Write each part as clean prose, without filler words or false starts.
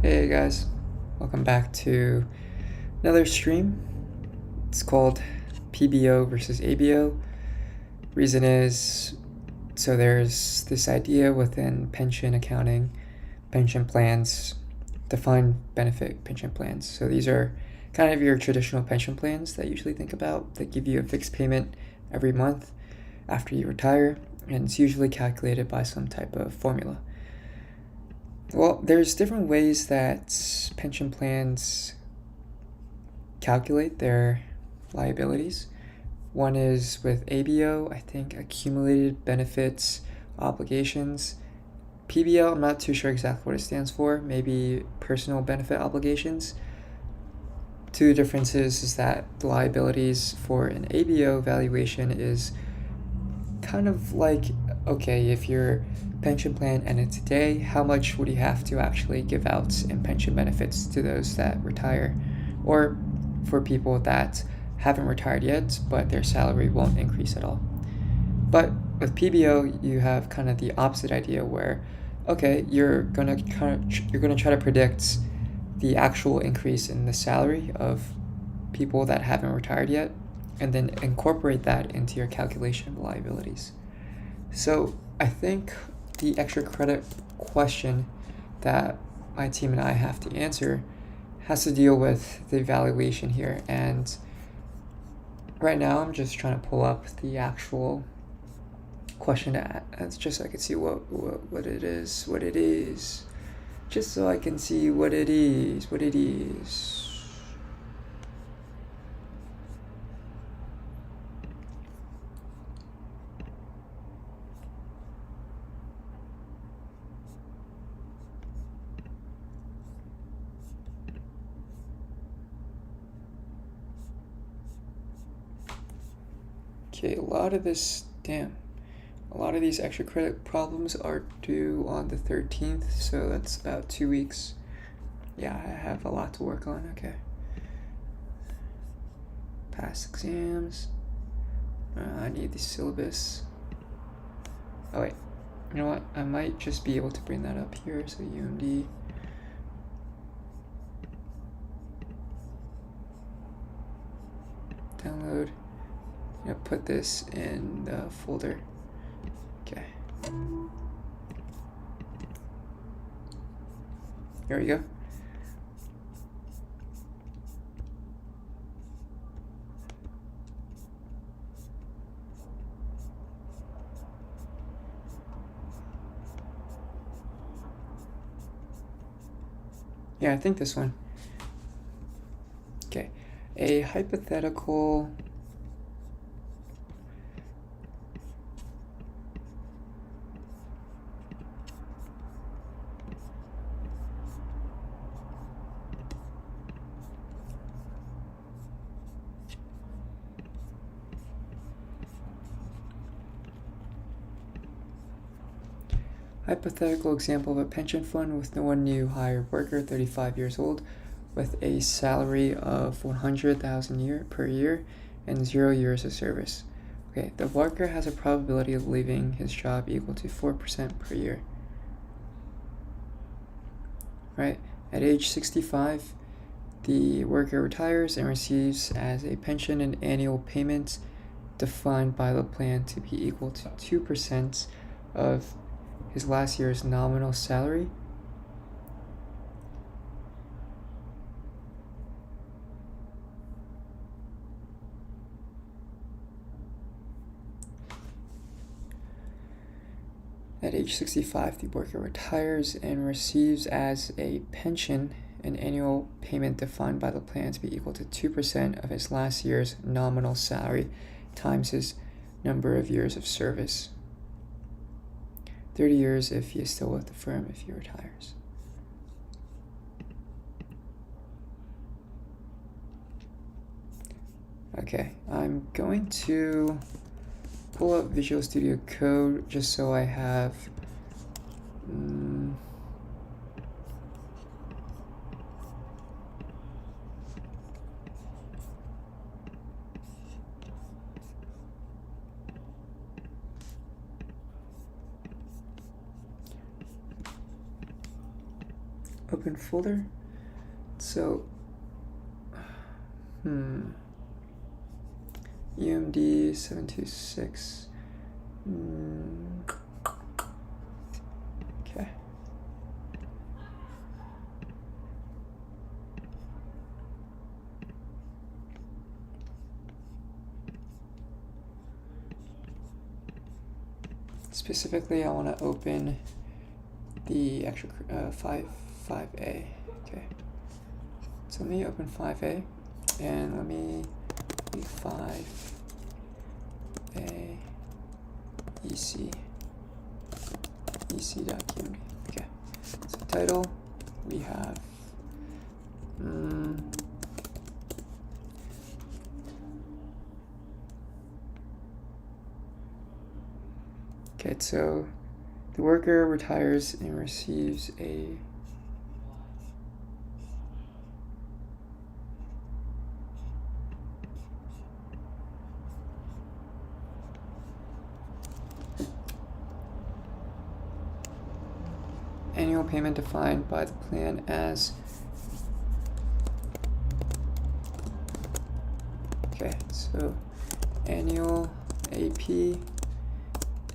Hey guys, welcome back to another stream. It's called PBO versus ABO. Reason is, there's this idea within pension accounting, pension plans, defined benefit pension plans. So these are kind of your traditional pension plans that you usually think about that give you a fixed payment every month after you retire, and it's usually calculated by some type of formula. Well, there's different ways that pension plans calculate their liabilities. One is with ABO, I think accumulated benefits obligations. PBO, I'm not too sure exactly what it stands for, maybe personal benefit obligations. Two differences is that the liabilities for an ABO valuation is kind of like, okay, if your pension plan ended today, how much would you have to actually give out in pension benefits to those that retire? Or for people that haven't retired yet, but their salary won't increase at all. But with PBO, you have kind of the opposite idea where, okay, you're gonna try to predict the actual increase in the salary of people that haven't retired yet, and then incorporate that into your calculation of liabilities. So I think the extra credit question that my team and I have to answer has to deal with the evaluation here. And right now I'm just trying to pull up the actual question it's just so I can see what it is. Just so I can see what it is. Okay, a lot of these extra credit problems are due on the 13th, so that's about 2 weeks. Yeah, I have a lot to work on. Okay. Past exams. I need the syllabus. Oh wait, you know what? I might just be able to bring that up here. So UMD. Download. Put this in the folder. Okay. Here we go. Yeah, I think this one. Okay. A hypothetical example of a pension fund with one new hired worker, 35 years old, with a salary of $100,000 per year and 0 years of service. Okay, the worker has a probability of leaving his job equal to 4% per year. Right, at age 65, the worker retires and receives as a pension an annual payment defined by the plan to be equal to 2% of his last year's nominal salary. At age 65, the worker retires and receives as a pension an annual payment defined by the plan to be equal to 2% of his last year's nominal salary times his number of years of service. 30 years if he is still with the firm if he retires. Okay, I'm going to pull up Visual Studio Code just so I have open folder. So, UMD 726. Okay. Specifically, I want to open the extra 5A. Okay. So let me open 5A, and let me do 5A ec.qmd. Okay. So title, we have okay, so the worker retires and receives a annual payment defined by the plan as so annual AP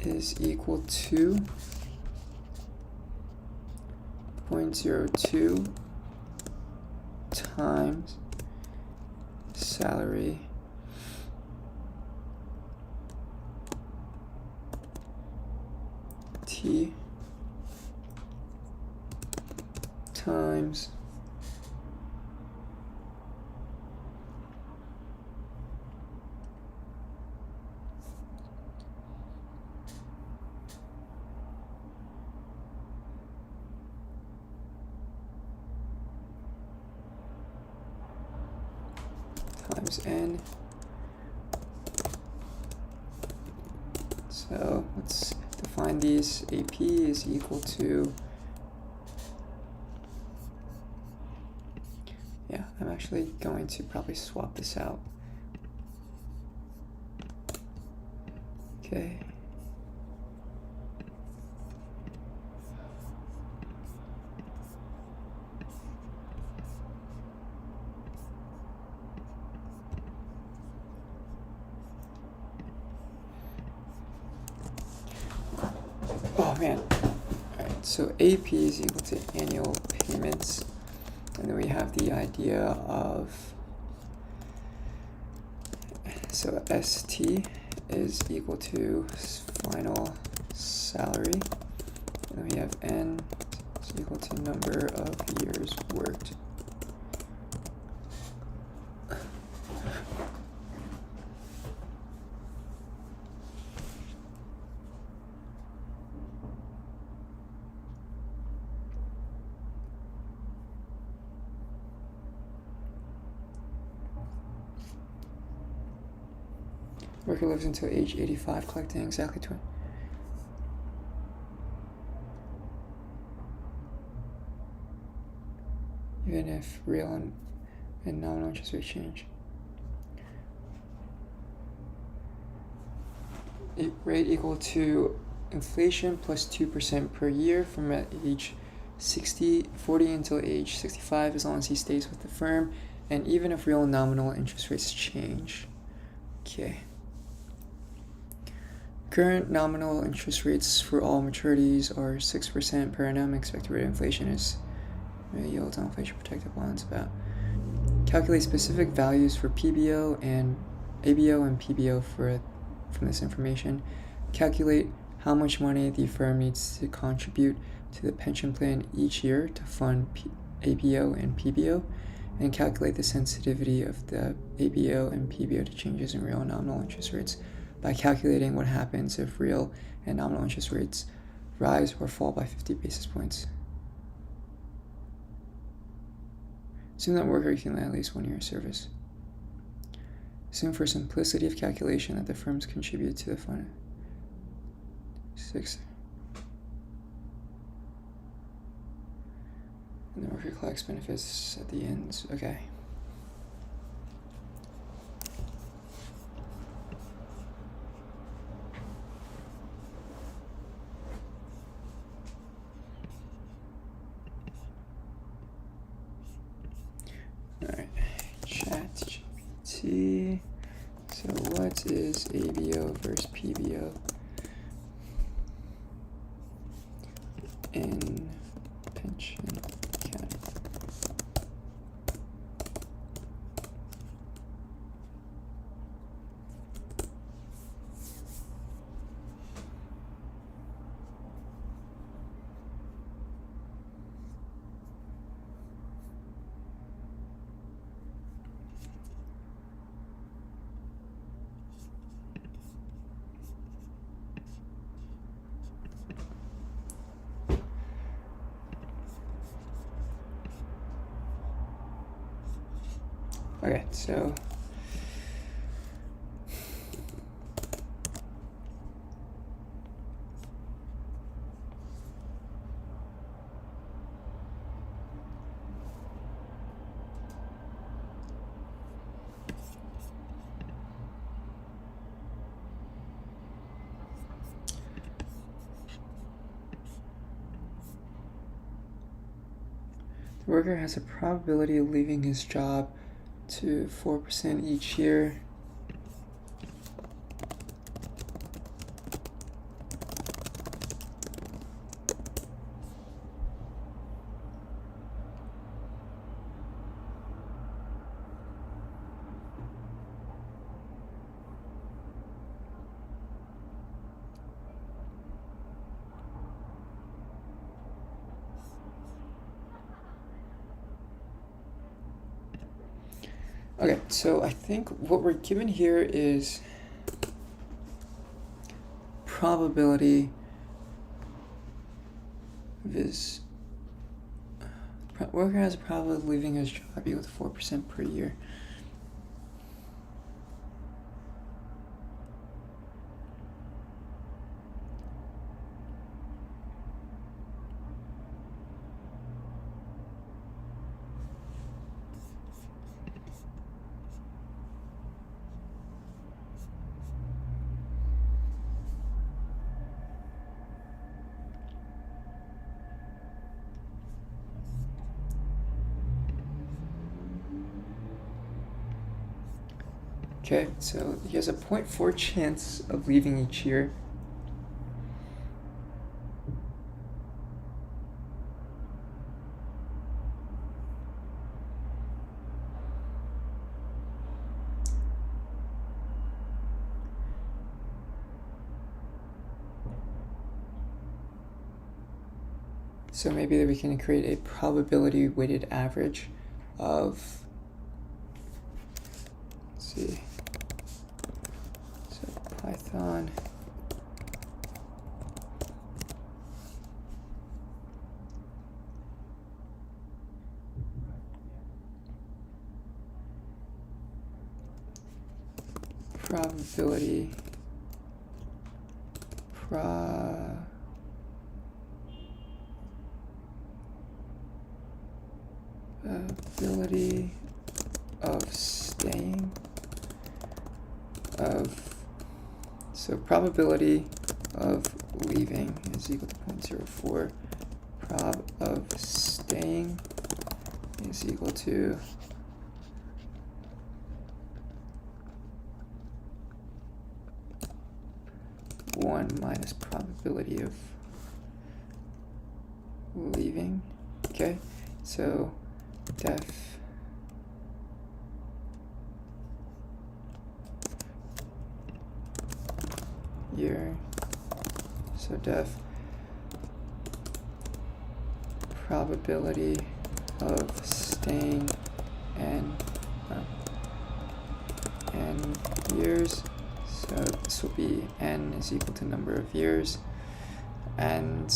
is equal to 0.02 times salary T times N. So let's define these. AP is equal to, I'm actually going to probably swap this out. Okay. Oh man. Alright, so AP is equal to annual payments. And then we have the idea of, so ST is equal to final salary. And then we have N is equal to number of years worked. Worker lives until age 85, collecting exactly 20. Even if real and nominal interest rate change. Rate equal to inflation plus 2% per year from at age 40 until age 65, as long as he stays with the firm, and even if real and nominal interest rates change. Okay. Current nominal interest rates for all maturities are 6% per annum. Expected rate of inflation is yields on inflation protected bonds. About calculate specific values for PBO and ABO and PBO from this information. Calculate how much money the firm needs to contribute to the pension plan each year to fund ABO and PBO, and calculate the sensitivity of the ABO and PBO to changes in real and nominal interest rates by calculating what happens if real and nominal interest rates rise or fall by 50 basis points. Assume that worker accumulates at least 1 year of service. Assume for simplicity of calculation that the firms contribute to the fund. 6. And the worker collects benefits at the ends. Okay. is ABO versus PBO in pension accounting. Okay, so the worker has a probability of leaving his job to 4% each year. Okay, so I think what we're given here is probability of his worker has a probability of leaving his job equal to 4% per year. Okay, so he has a 0.4 chance of leaving each year. So maybe that we can create a probability weighted average of, let's see, so Python probability of staying so probability of leaving is equal to 0.04. Prob of staying is equal to one minus probability of leaving. Okay, so def year, so def probability of staying n years, so this will be n is equal to number of years, and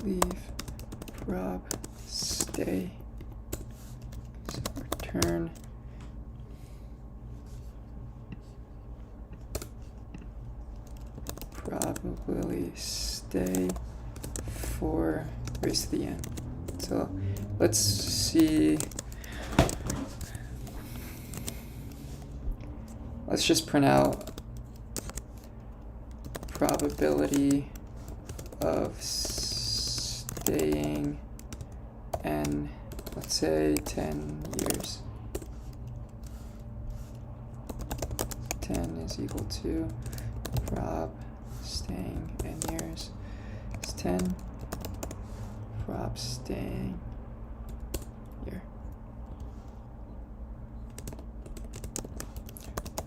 leave prob stay, so return probability stay for raised to the n. So let's see. Let's just print out probability of staying n, let's say 10 years. 10 is equal to prob staying n years is 10, prob staying year.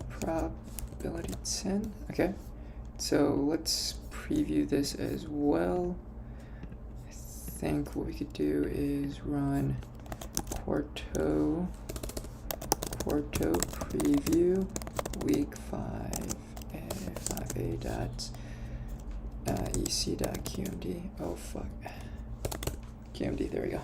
Probability 10, okay. So let's preview this as well. I think what we could do is run Quarto preview week 5a dot ec.qmd. Oh fuck. QMD, there we go.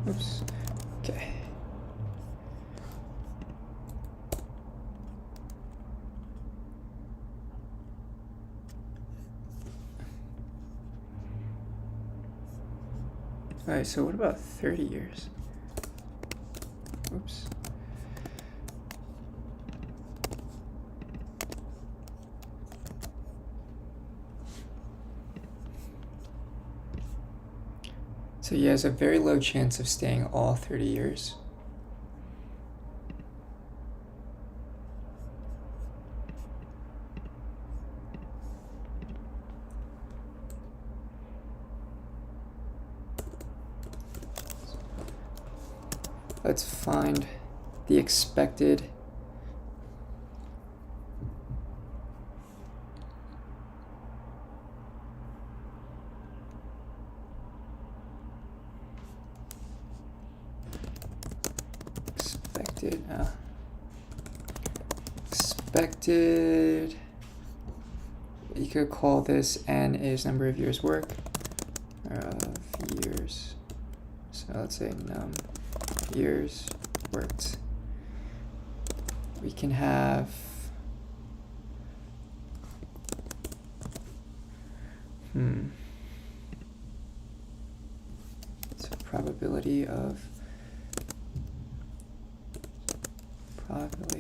Oops. Okay. All right, so what about 30 years? Oops. So he has a very low chance of staying all 30 years. Let's find the expected expected, you could call this n is number of years work, so let's say num years worked. We can have so probability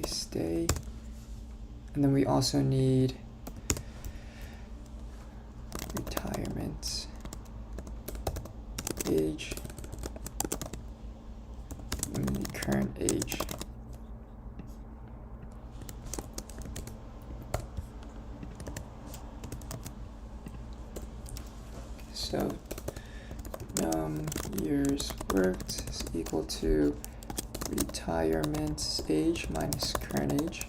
stay, and then we also need retirement age and the current age. So years worked is equal to retirement age minus current age.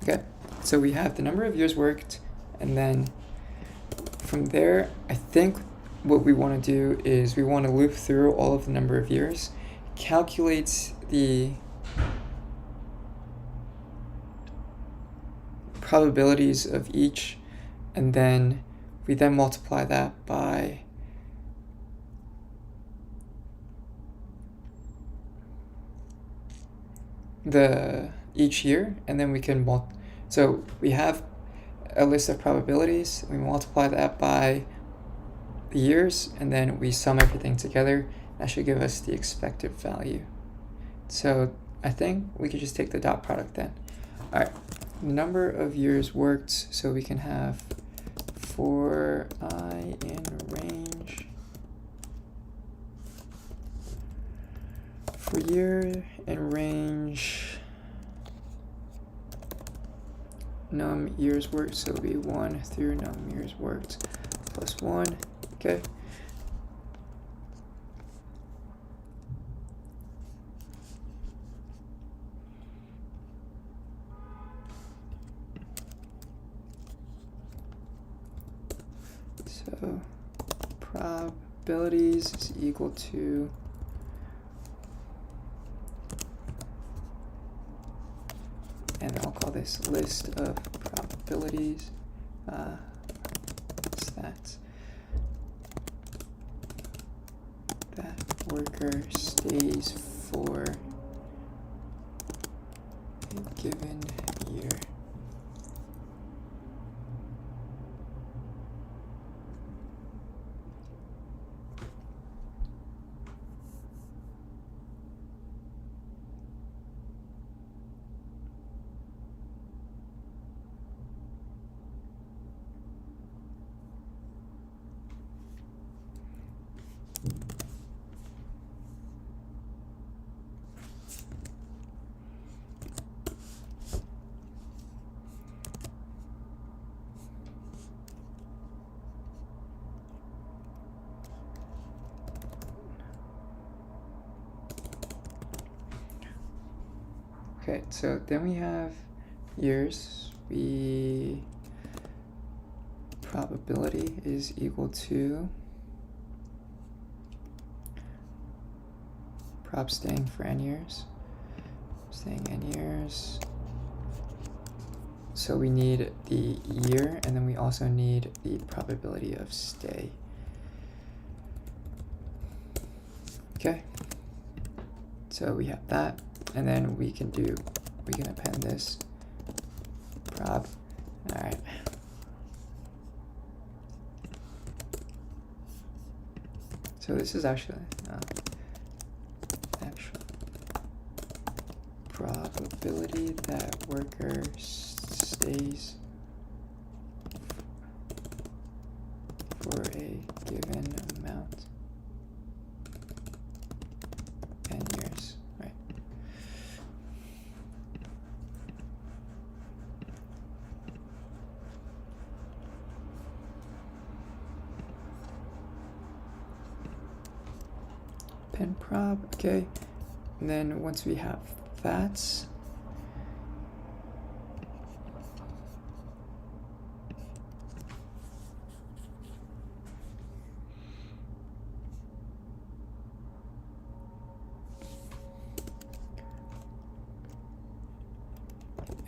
Okay, so we have the number of years worked, and then from there, I think what we want to do is we want to loop through all of the number of years, calculate the probabilities of each, and then we then multiply that by each year, and then we can so we have a list of probabilities, we multiply that by the years, and then we sum everything together. That should give us the expected value. So I think we could just take the dot product then. All right, number of years worked, so we can have for I in range, for year in range num years worked, so it'll be 1 through num years worked plus 1. Okay. So probabilities is equal to and I'll call this list of probabilities. Stats. worker stays for a given year. Okay, so then we have years. Probability is equal to prob staying for n years. Staying n years. So we need the year, and then we also need the probability of stay. Okay. So we have that, and then we can append this prob. All right. So this is actually probability that worker stays for a given amount n years, right? Pen prob, okay. And then once we have that,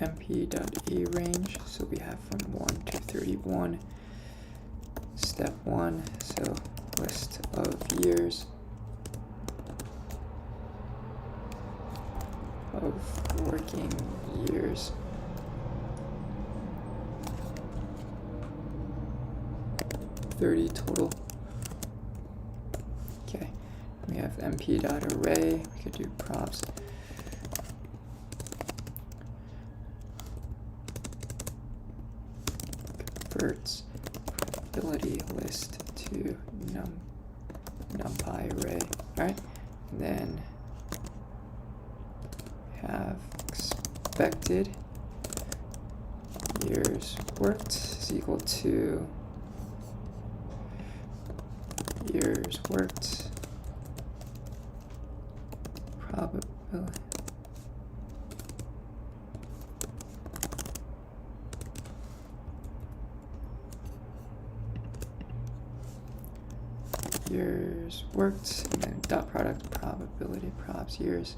mp.arange, so we have from 1 to 31. Step 1, so list of years of working years. $30 total. Okay, we have mp.array. We could do props. Converts probability list to numpy array. All right, and then have expected years worked is equal to years worked probability years worked, and then dot product probability probs years.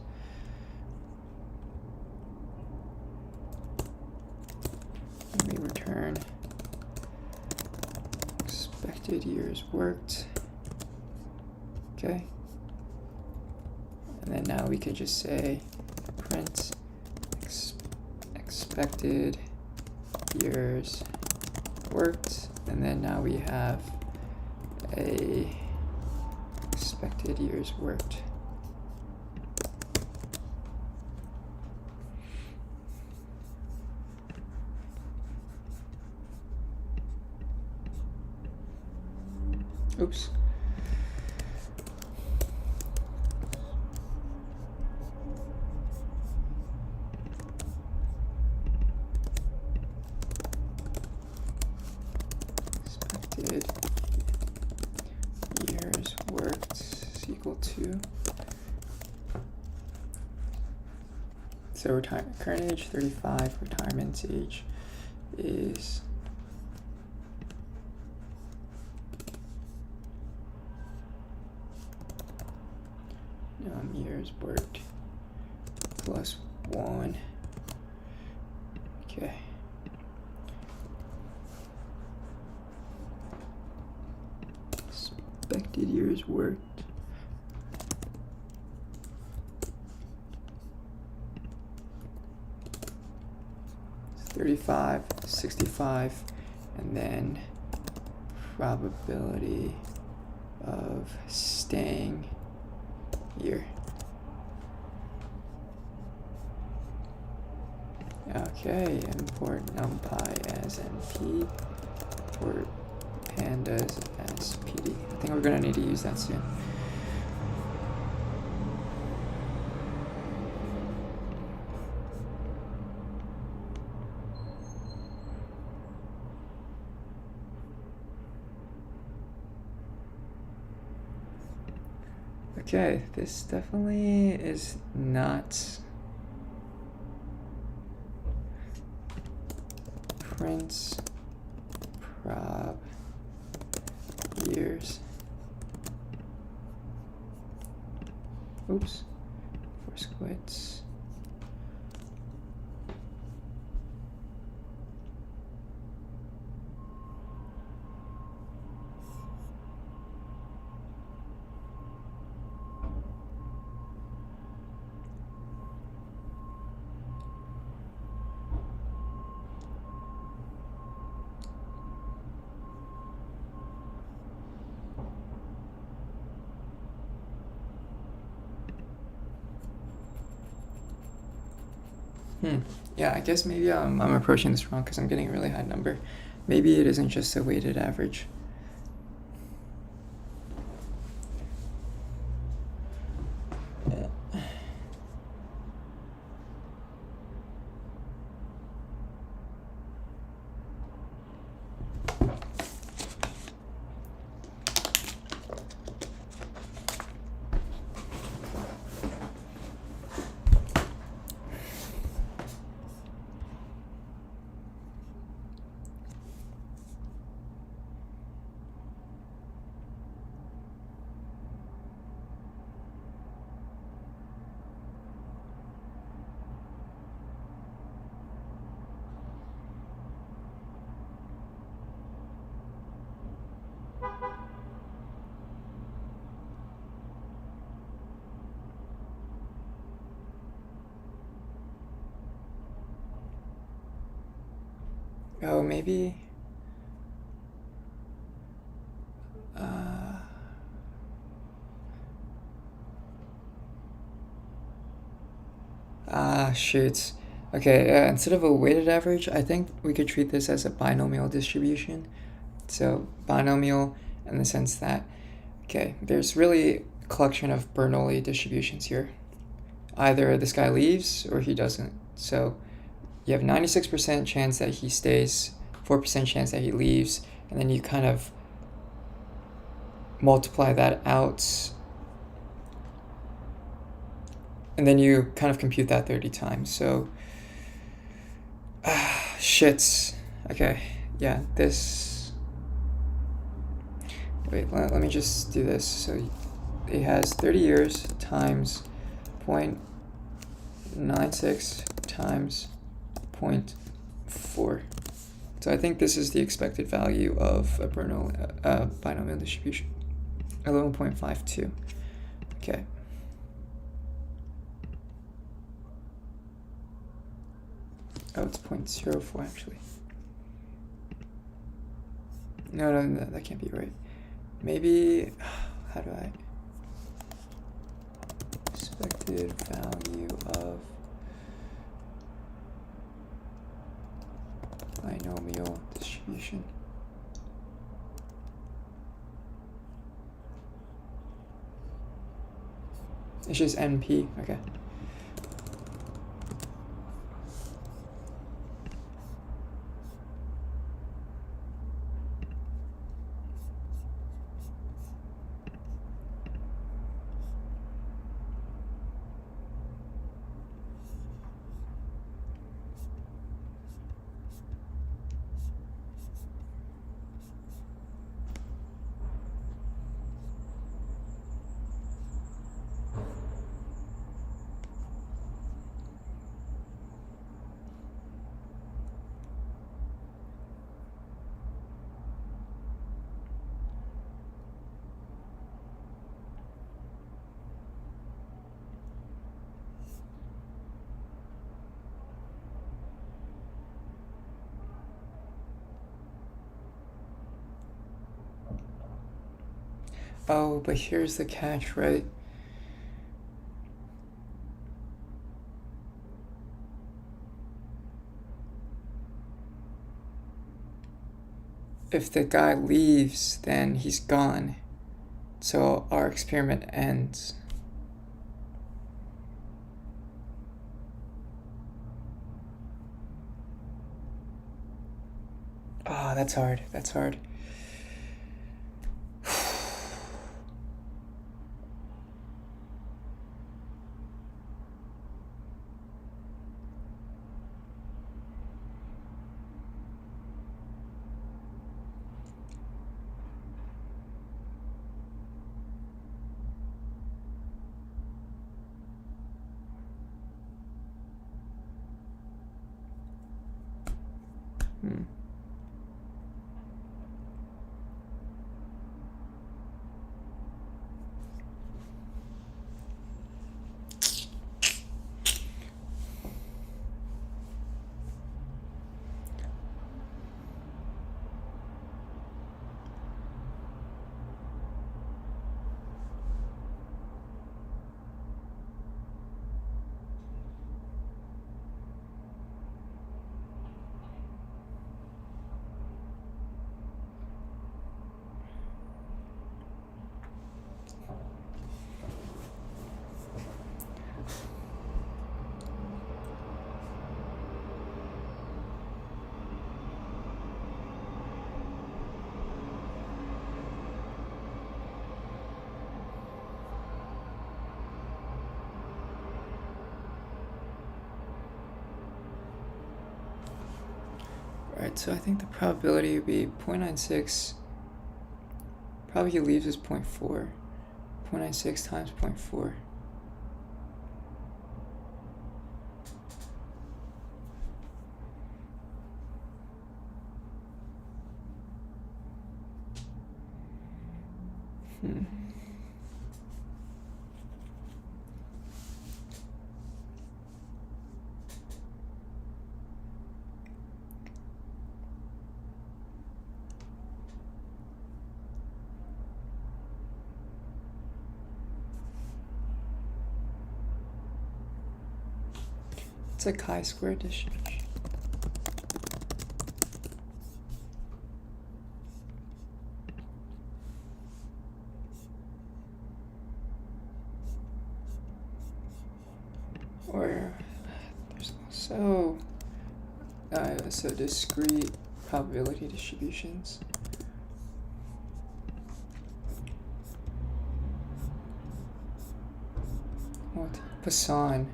And we return expected years worked. Okay. And then now we could just say print expected years worked, and then now we have a expected years worked. Oops. Expected years worked is equal to, so current age 35, retirement age is years worked plus 1. Okay. Expected years worked 35, 65, and then probability of staying here. Okay, import numpy as np, import pandas as pd. I think we're gonna need to use that soon. Okay, this definitely is not prints prob years. Oops, for squids. Yeah, I guess maybe I'm approaching this wrong because I'm getting a really high number. Maybe it isn't just a weighted average. Oh, maybe. Shoot. Okay, instead of a weighted average, I think we could treat this as a binomial distribution. So, binomial in the sense that, okay, there's really a collection of Bernoulli distributions here. Either this guy leaves or he doesn't. So, you have 96% chance that he stays, 4% chance that he leaves, and then you kind of multiply that out, and then you kind of compute that 30 times. So, shit. Okay, yeah, this. Wait, let me just do this. So, it has 30 years times 0.96 times 0.4. So I think this is the expected value of a Bernoulli binomial distribution. 11.52. Okay. Oh, it's 0.04 actually. No, that can't be right. Maybe, how do I? Expected value of binomial distribution. It's just NP, okay. Oh, but here's the catch, right? If the guy leaves, then he's gone. So our experiment ends. Ah, oh, that's hard. That's hard. Alright, so I think the probability would be 0.96. Probably he leaves is 0.4. 0.96 times 0.4. It's a chi-square distribution. Or there's also so discrete probability distributions. What? Poisson.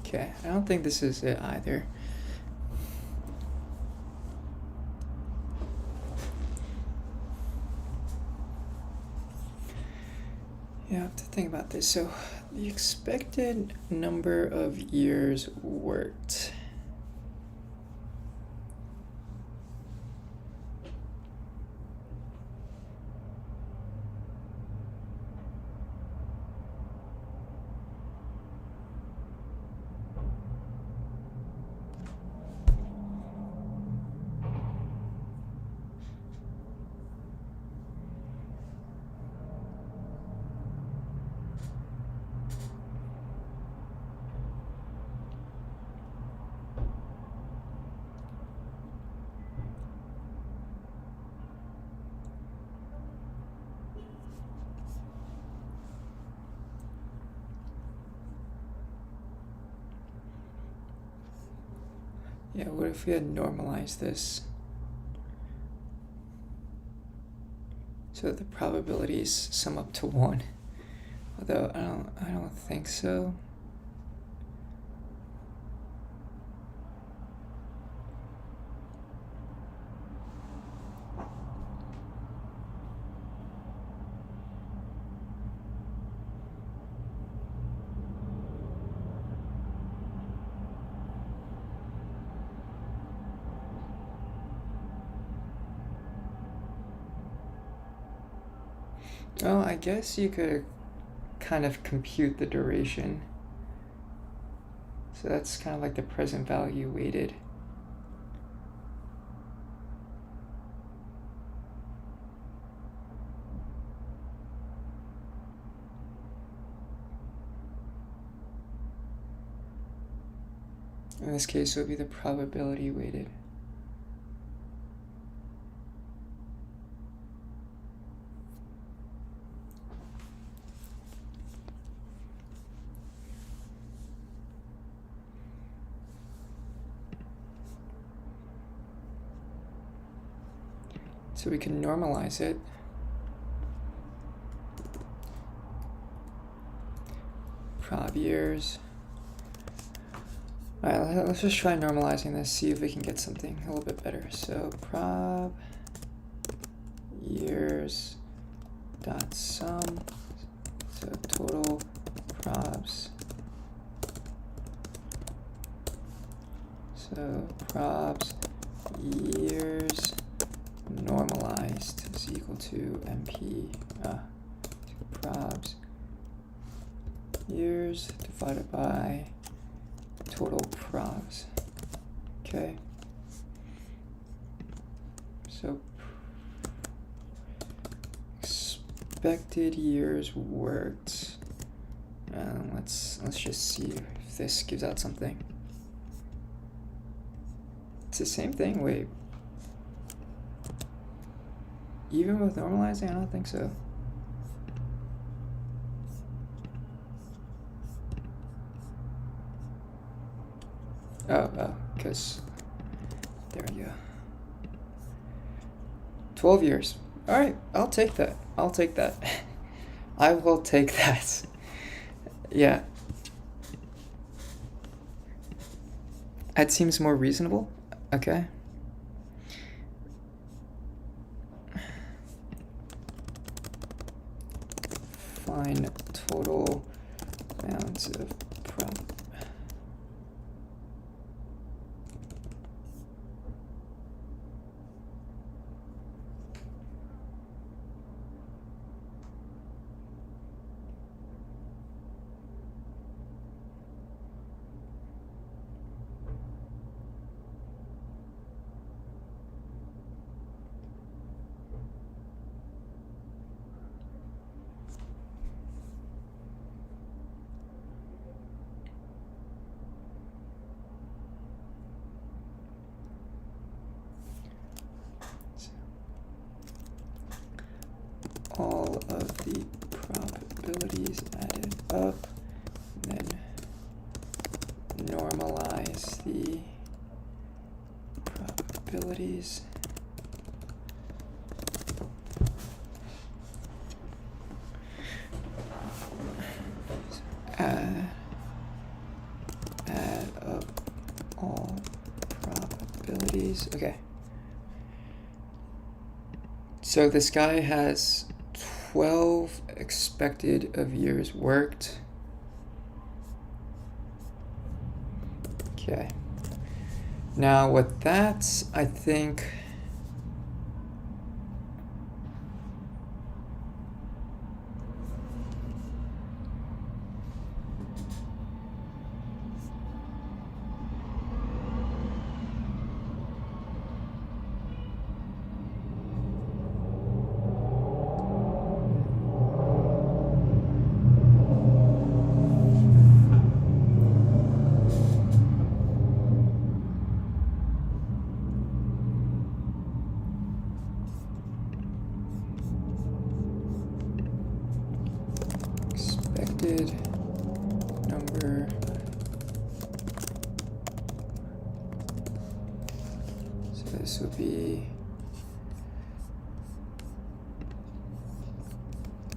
Okay, I don't think this is it either. Yeah, I have to think about this. So, the expected number of years worked. Yeah, what if we had normalized this so that the probabilities sum up to 1? Although I don't think so. Well, I guess you could kind of compute the duration. So that's kind of like the present value weighted. In this case, it would be the probability weighted. So we can normalize it. Prob years. Alright, let's just try normalizing this, see if we can get something a little bit better. So prob years dot sum, so total probs. So probs years normalized is equal to MP, probs years divided by total probs. Okay. So expected years worked. Let's just see if this gives out something. It's the same thing. Wait. Even with normalizing, I don't think so. Oh, because there we go. 12 years. All right, I'll take that. I'll take that. I will take that. Yeah. That seems more reasonable. Okay. Find total amounts of prob. All of the probabilities added up, and then normalize the probabilities. Add up all probabilities. Okay. So this guy has 12 expected of years worked. Okay. Now with that, I think expected number. So this would be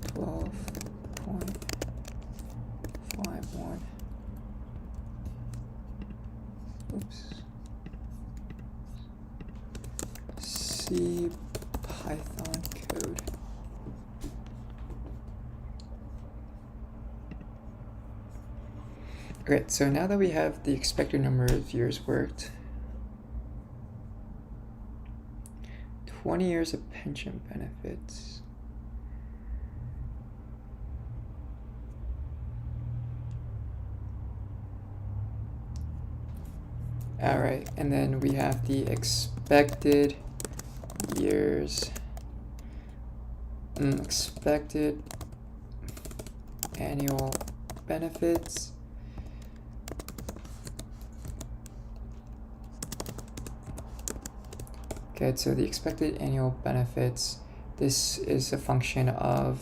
12.51. Oops. C Python code. Okay, so now that we have the expected number of years worked, 20 years of pension benefits. All right, and then we have the expected years, expected annual benefits. Okay, so the expected annual benefits, this is a function of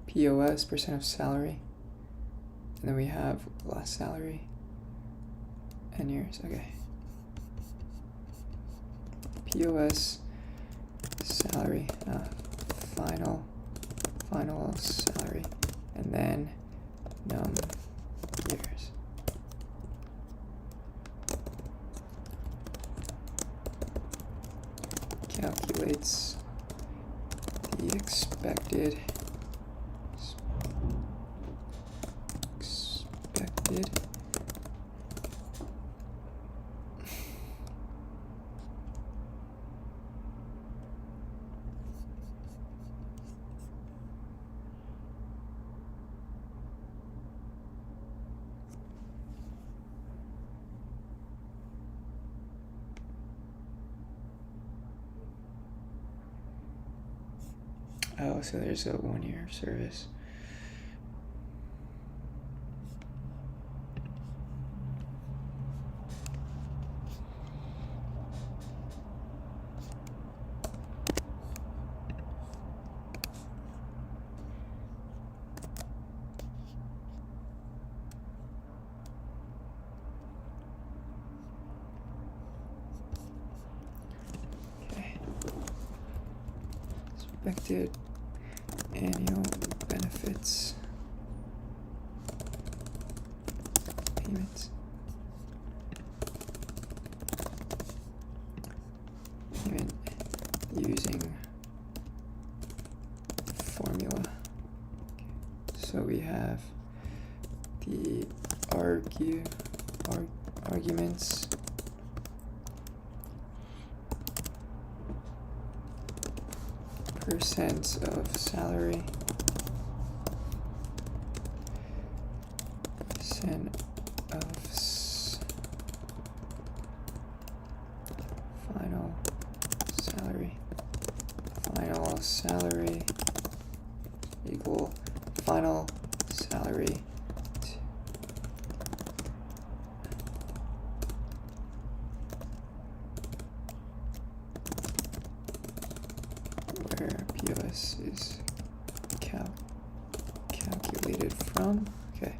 POS, percent of salary, and then we have last salary and years. Okay, POS salary, final salary, and then years. Calculates the expected oh, so there's a 1 year of service. Okay. Expected annual benefits payments. Payment using formula. So we have the arguments. Percent of salary, percent of final salary equal final salary where POS is calculated from. Okay.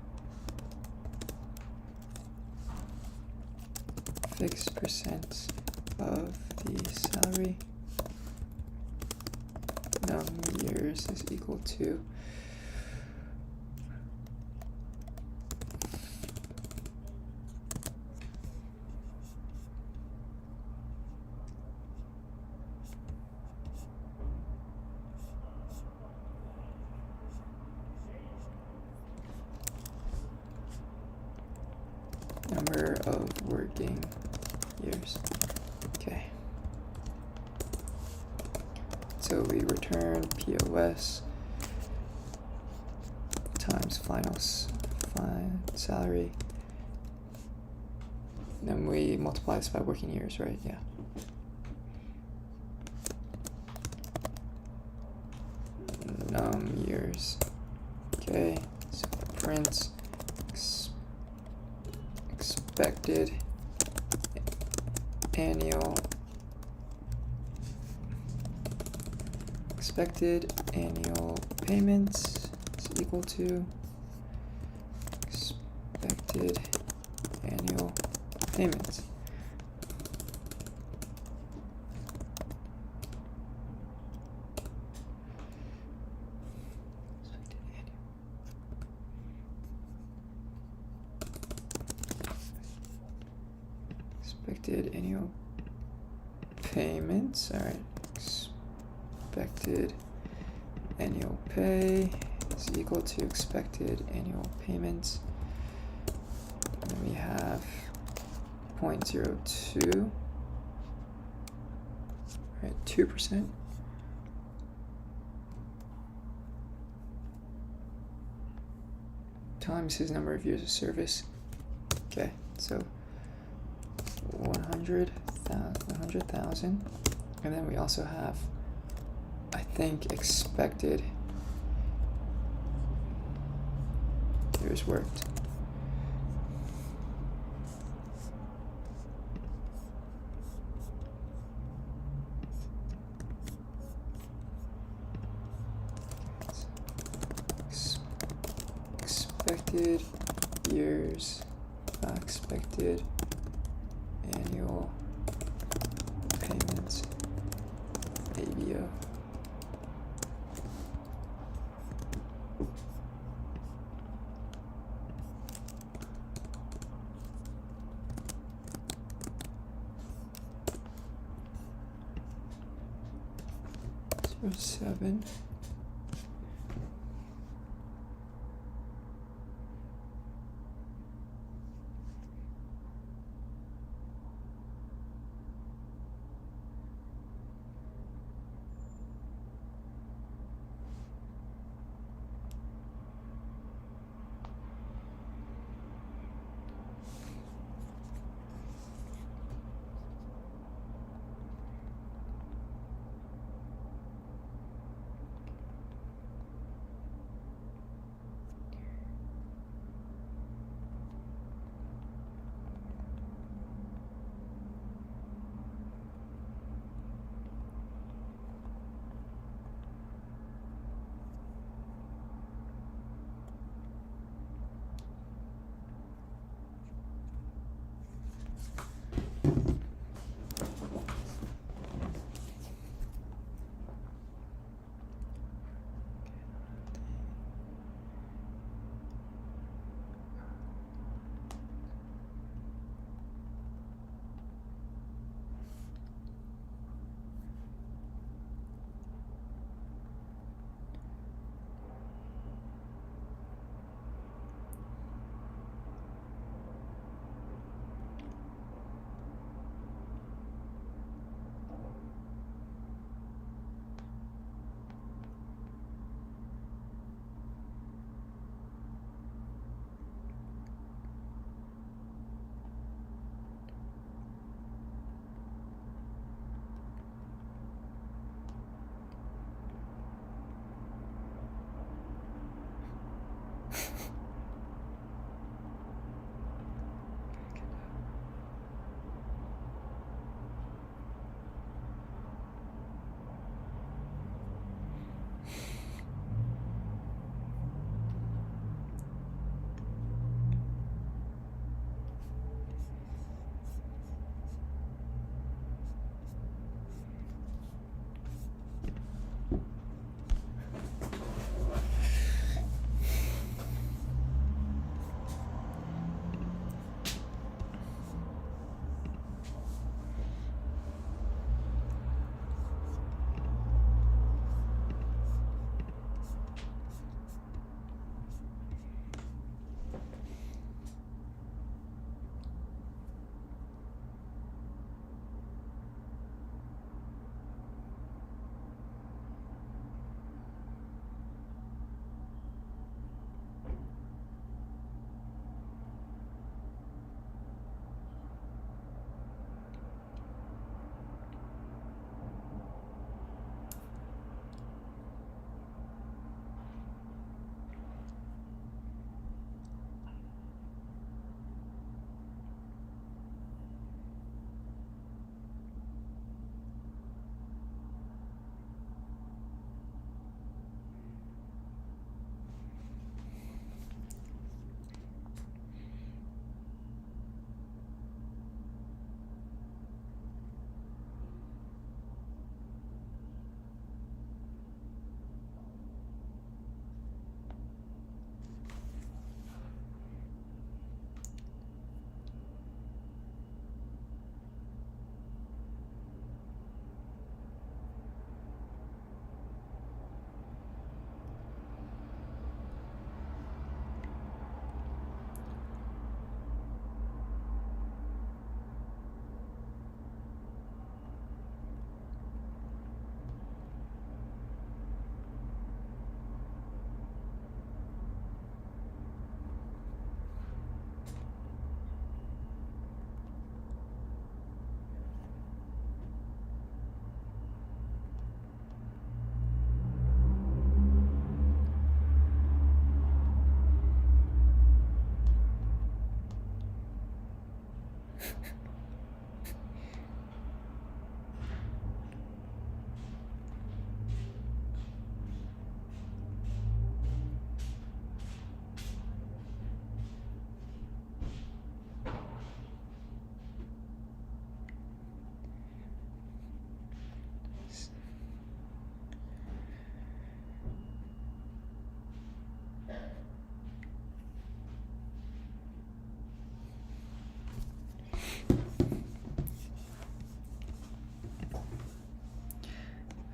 Fixed percent of the salary. Years is equal to number of working years. Okay. So we return POS times final salary. Then we multiply this by working years, right? Yeah. Years. Okay. So print expected annual payments is equal to expected annual payments. Expected annual payments. All right. Expected annual pay is equal to expected annual payments. And then we have 0.02, right, 2%. Times his number of years of service. Okay, so 100,000. And then we also have, I think, expected years worked. Expected years, expected annual payments, ABO. So 7.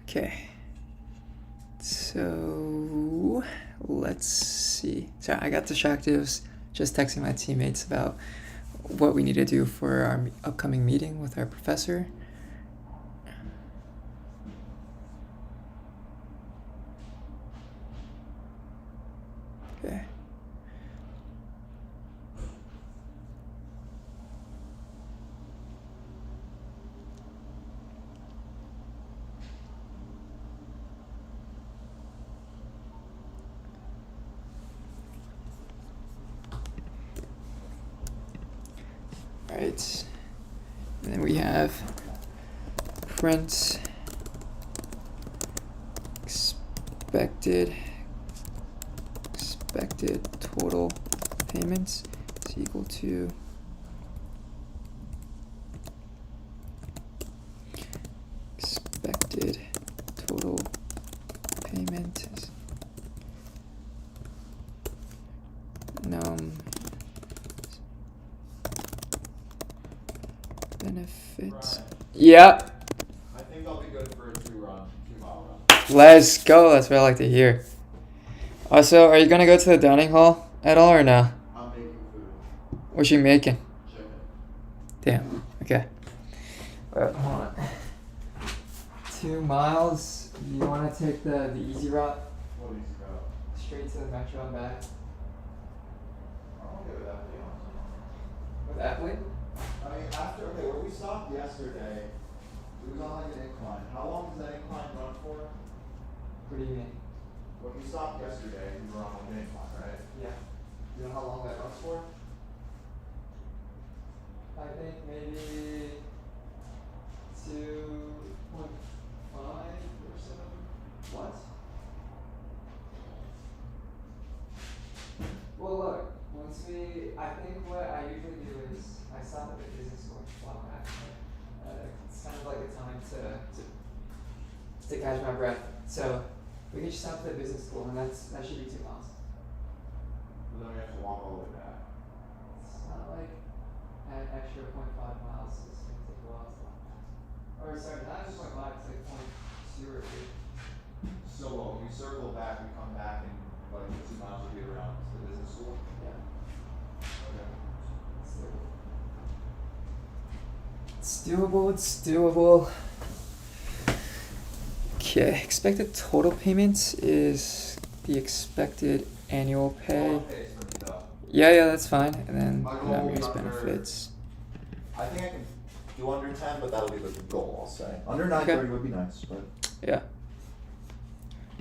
Okay, so let's see. Sorry, I got distracted. I was just texting my teammates about what we need to do for our upcoming meeting with our professor. Okay. Alright, and then we have print expected total payments is equal to expected total payment is benefits. Right. Yep. I think I'll be good for a 2-mile run. Let's go. That's what I like to hear. Also, are you gonna go to the dining hall at all or no? I'm making food. What's you making? Chicken. Damn. Okay. Hold on. 2 miles. You want to take the easy route What easy route? straight to the metro and back I'm okay with that, to be honest. with Apley? I mean, where we stopped yesterday, it was on like an incline. How long does that incline run for? What do you mean? When we stopped yesterday, we were on like an incline, right? Yeah. You know how long that runs for? I think maybe 2.5 or so. What? Well, look. I think what I usually do is I stop at the business school and walk back. It's kind of like a time to catch my breath. So we can just stop at the business school, and that should be 2 miles. But then we have to walk all the way back. It's not like an extra 0.5 miles is going to take a while to walk back. Or sorry, not even 0.5, it's like 0.2 or 3. So when we circle back, we come back and like the 2 miles will be around to the business school? Yeah. Okay. It's doable. It's doable. Okay, expected total payments is the expected annual pay. Total pay is for me though. Yeah, that's fine. And then My goal will be numbers, under- benefits. I think I can do under 10, but that'll be the goal, I'll say. Under 9:30 would be nice, but. Yeah.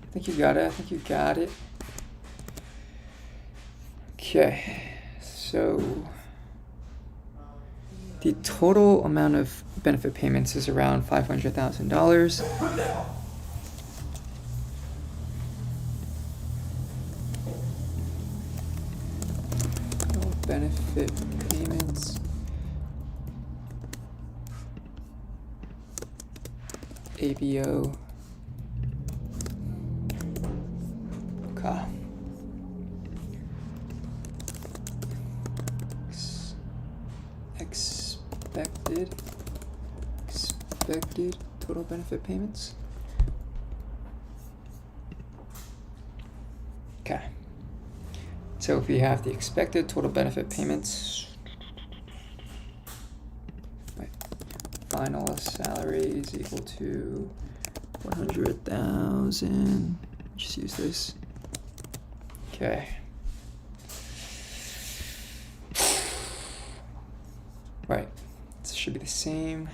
I think you got it. Okay, so the total amount of benefit payments is around $500,000. Total benefit payments. ABO. Okay. Expected total benefit payments. Okay. So if we have the expected total benefit payments, final salary is equal to 100,000. Just use this. Okay. Right. This should be the same.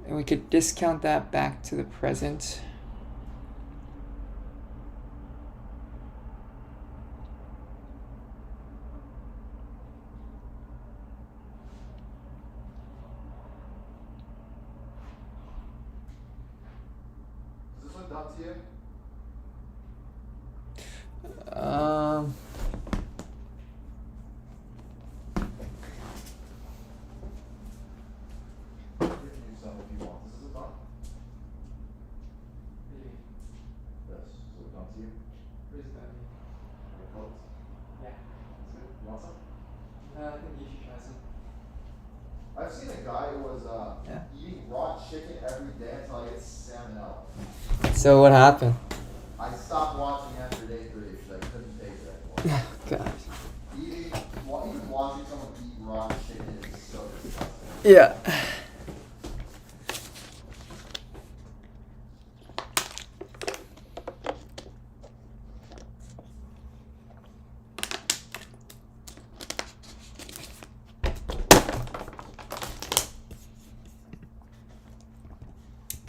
And we could discount that back to the present. come to you? You can use some if you want. This is a fun. Maybe. Yes. So it come to you? What does that mean? Your coats? Yeah. That's good. You want some? No, I think you should try some. I've seen a guy who was Yeah. eating raw chicken every day until I get salmonella. So what happened? I stopped watching after day 3 because I couldn't take it anymore. God. Even watching someone eat raw chicken is so disgusting. Yeah.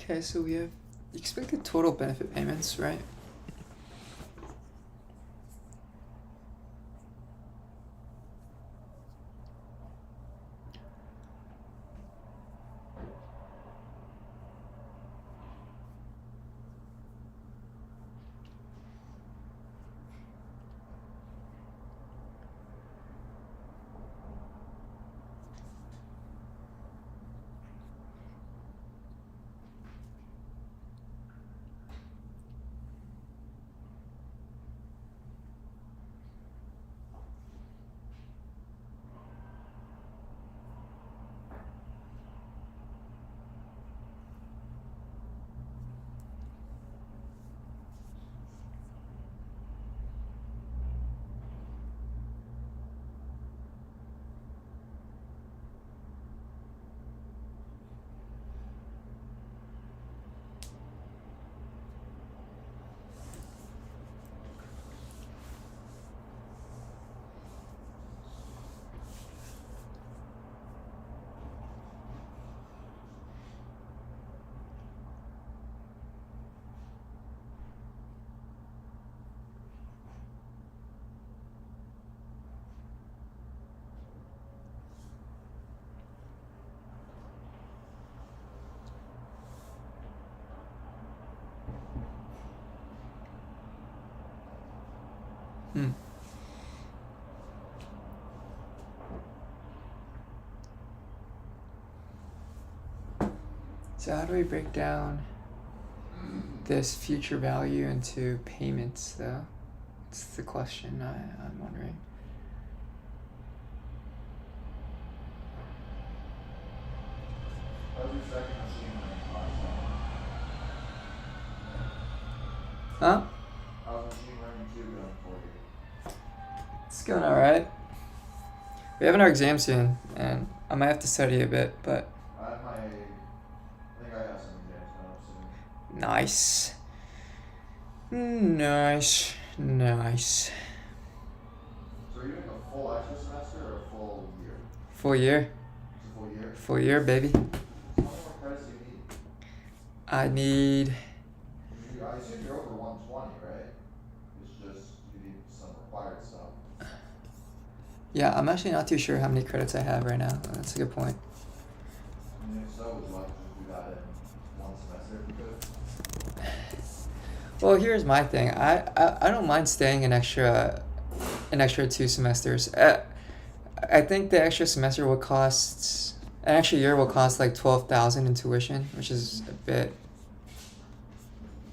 Okay, so we have expected total benefit payments, right? Hmm. So how do we break down this future value into payments, though? That's the question I'm wondering. How's your second machine learning class going? Huh? How's machine learning 2 going for you? It's going alright. We have our exam soon, and I might have to study a bit, but I think I have some exams coming up soon. nice. Nice. Nice. So are you doing a full extra semester or a full year? Full year. It's a full year? Full year, baby. How many more credits do you need? I need... I assume you're over 120, right? It's just you need some required stuff. Yeah, I'm actually not too sure how many credits I have right now. That's a good point. I mean, if so, would you like to just do that in one semester if you could? Well, here's my thing. I don't mind staying an extra 2 semesters. I think the extra semester will cost... An extra year will cost like $12,000 in tuition, which is a bit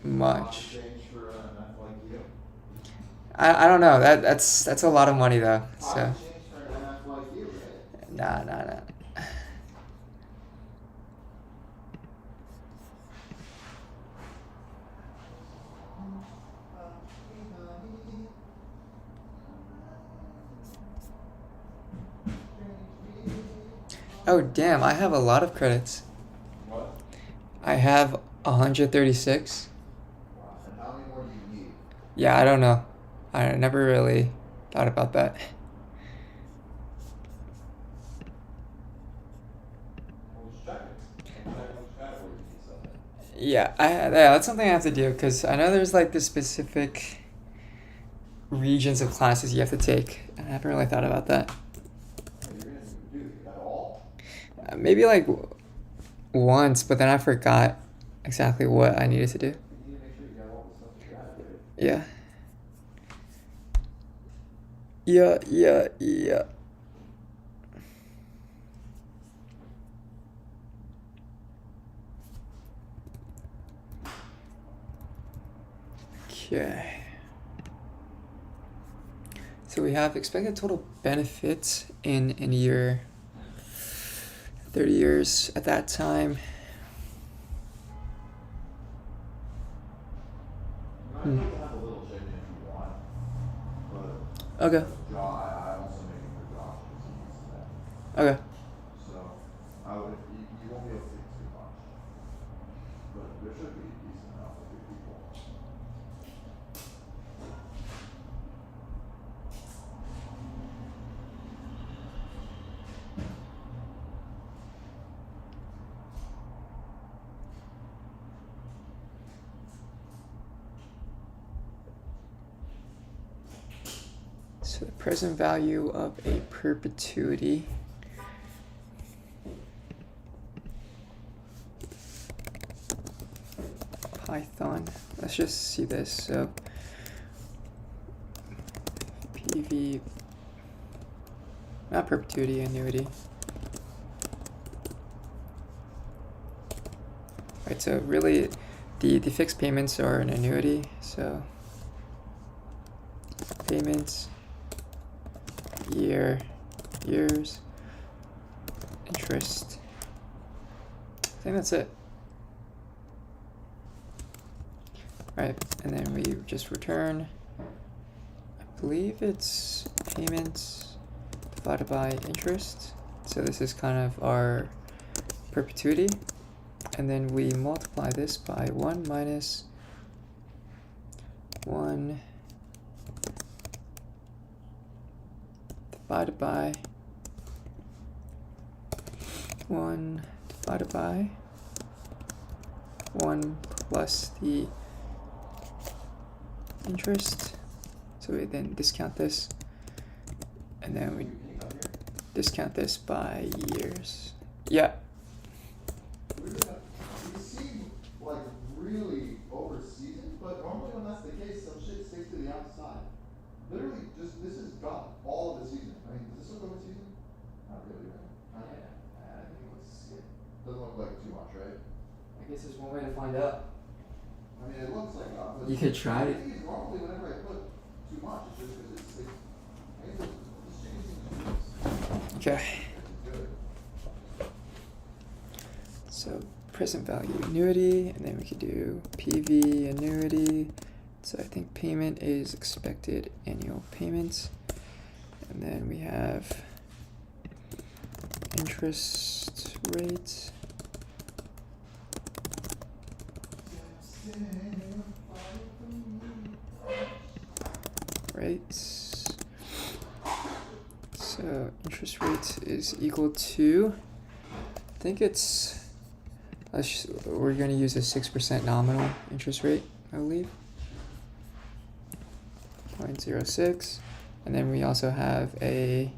much. Change for an F like you? I don't know. That's a lot of money though. So Change for an F like you, right? nah. Oh damn! I have a lot of credits. What? I have 136. Wow. And how many more do you need? Yeah, I don't know. I never really thought about that. Well, just check it. Check which category you need something. Yeah, that's something I have to do because I know there's like the specific regions of classes you have to take. I haven't really thought about that. You're gonna do that all? Maybe like once, but then I forgot exactly what I needed to do. You need to make sure you Yeah. Yeah. Okay. So we have expected total benefits in year 30 years at that time. You might have a little chicken if you want, but Okay. I'm also making for Josh because he needs that. Okay. So I would you won't be able to take too much, but there should be a decent amount of good people. So the present value of a perpetuity. Python. Let's just see this. So PV, not perpetuity, annuity. Right, so really the fixed payments are an annuity. So payments, years, interest. I think that's it. Right, and then we just return, I believe it's payments divided by interest. So this is kind of our perpetuity. And then we multiply this by 1 minus 1 divided by 1 divided by 1 plus the interest. So we then discount this, and then we discount this by years. Yeah. You seem like really over seasoned, but normally when that's the case, some shit sticks to the outside. Literally, just this is gone all of the season. I mean, does this look over season? Not really, right? I think it looks good. Doesn't look like too much, right? I guess there's one way to find out. I mean, it looks like that, but You could try the it. thing is, normally whenever I put too much, it's just because it's like, I guess this chicken seems Okay. good. So present value annuity, and then we could do PV annuity. So I think payment is expected annual payments. And then we have interest rate. Rates. So interest rate is equal to, I think it's, we're going to use a 6% nominal interest rate, I believe. 0.06. And then we also have a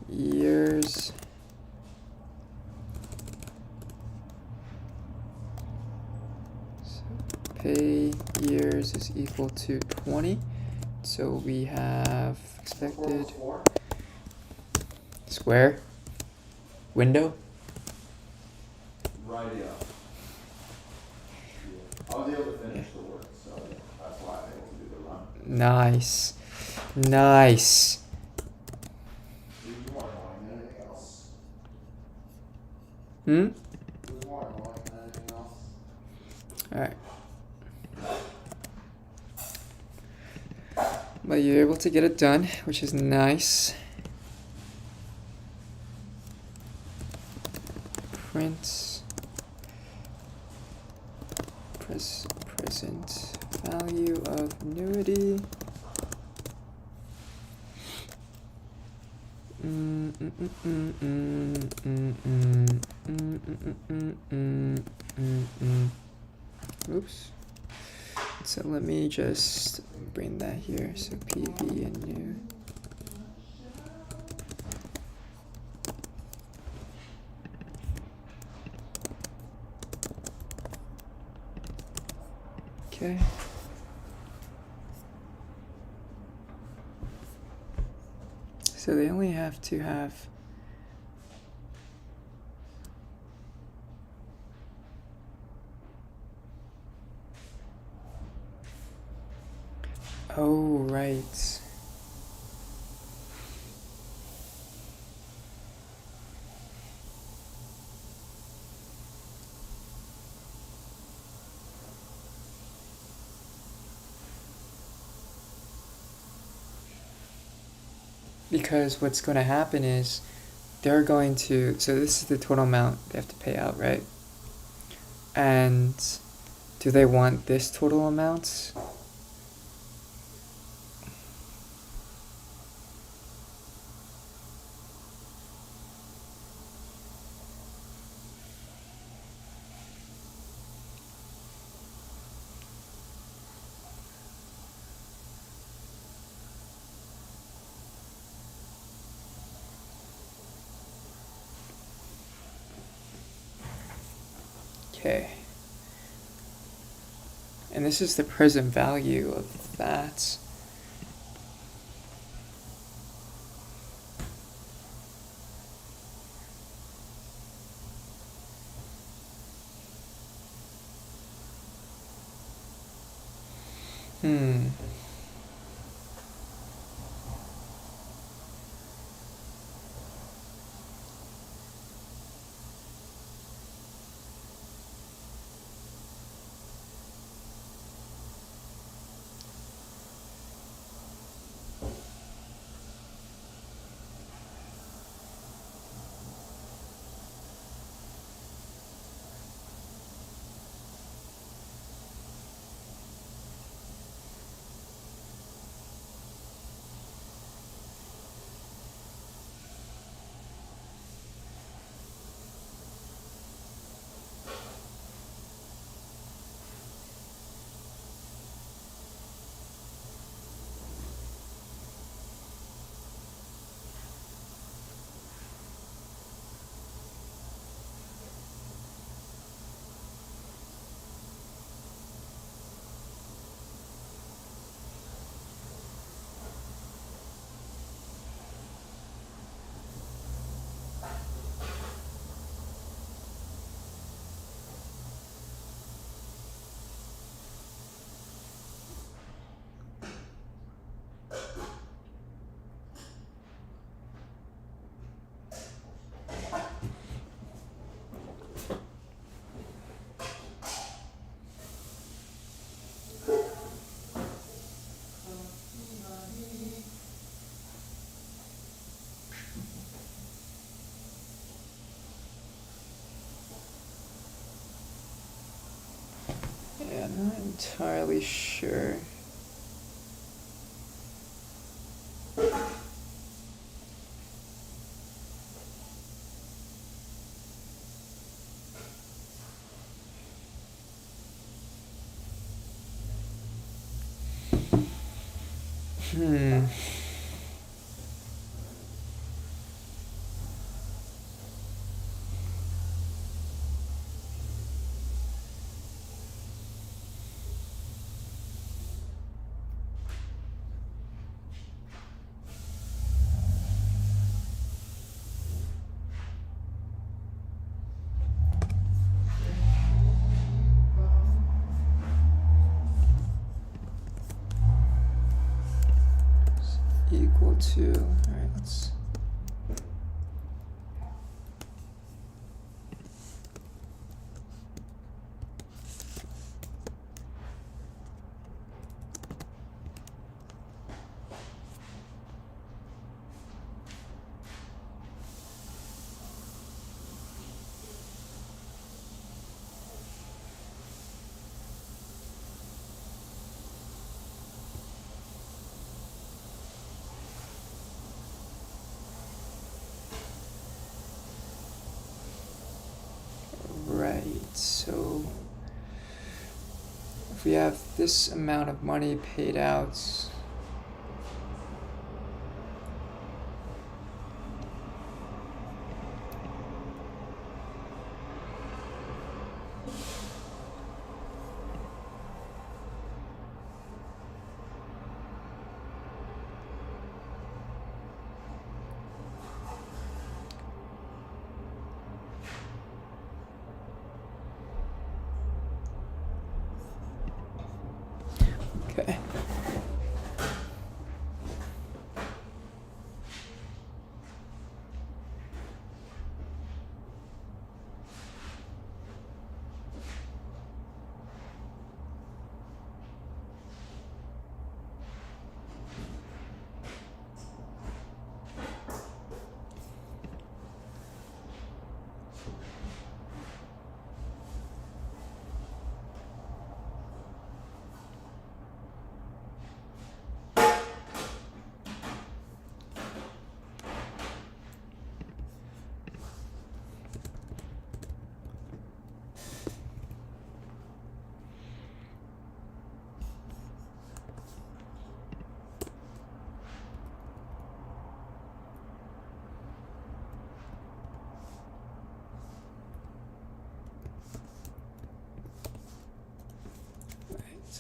years. So pay years is equal to 20. So we have expected square window. Right, yeah. I was able to finish the work, so that's why I'm able to do the run. Nice. It was more annoying than anything else. It was more annoying than anything else. Alright. But you're able to get it done, which is nice. Print present value of annuity. Oops. So let me just bring that here. So PV and new. Okay. So they only have to have... Oh, right. Because what's going to happen is they're going to... So this is the total amount they have to pay out, right? And do they want this total amount? Okay. And this is the present value of that. Hmm. Yeah, I'm not entirely sure. Hmm. Equal to... Alright, let's... Right, so if we have this amount of money paid out,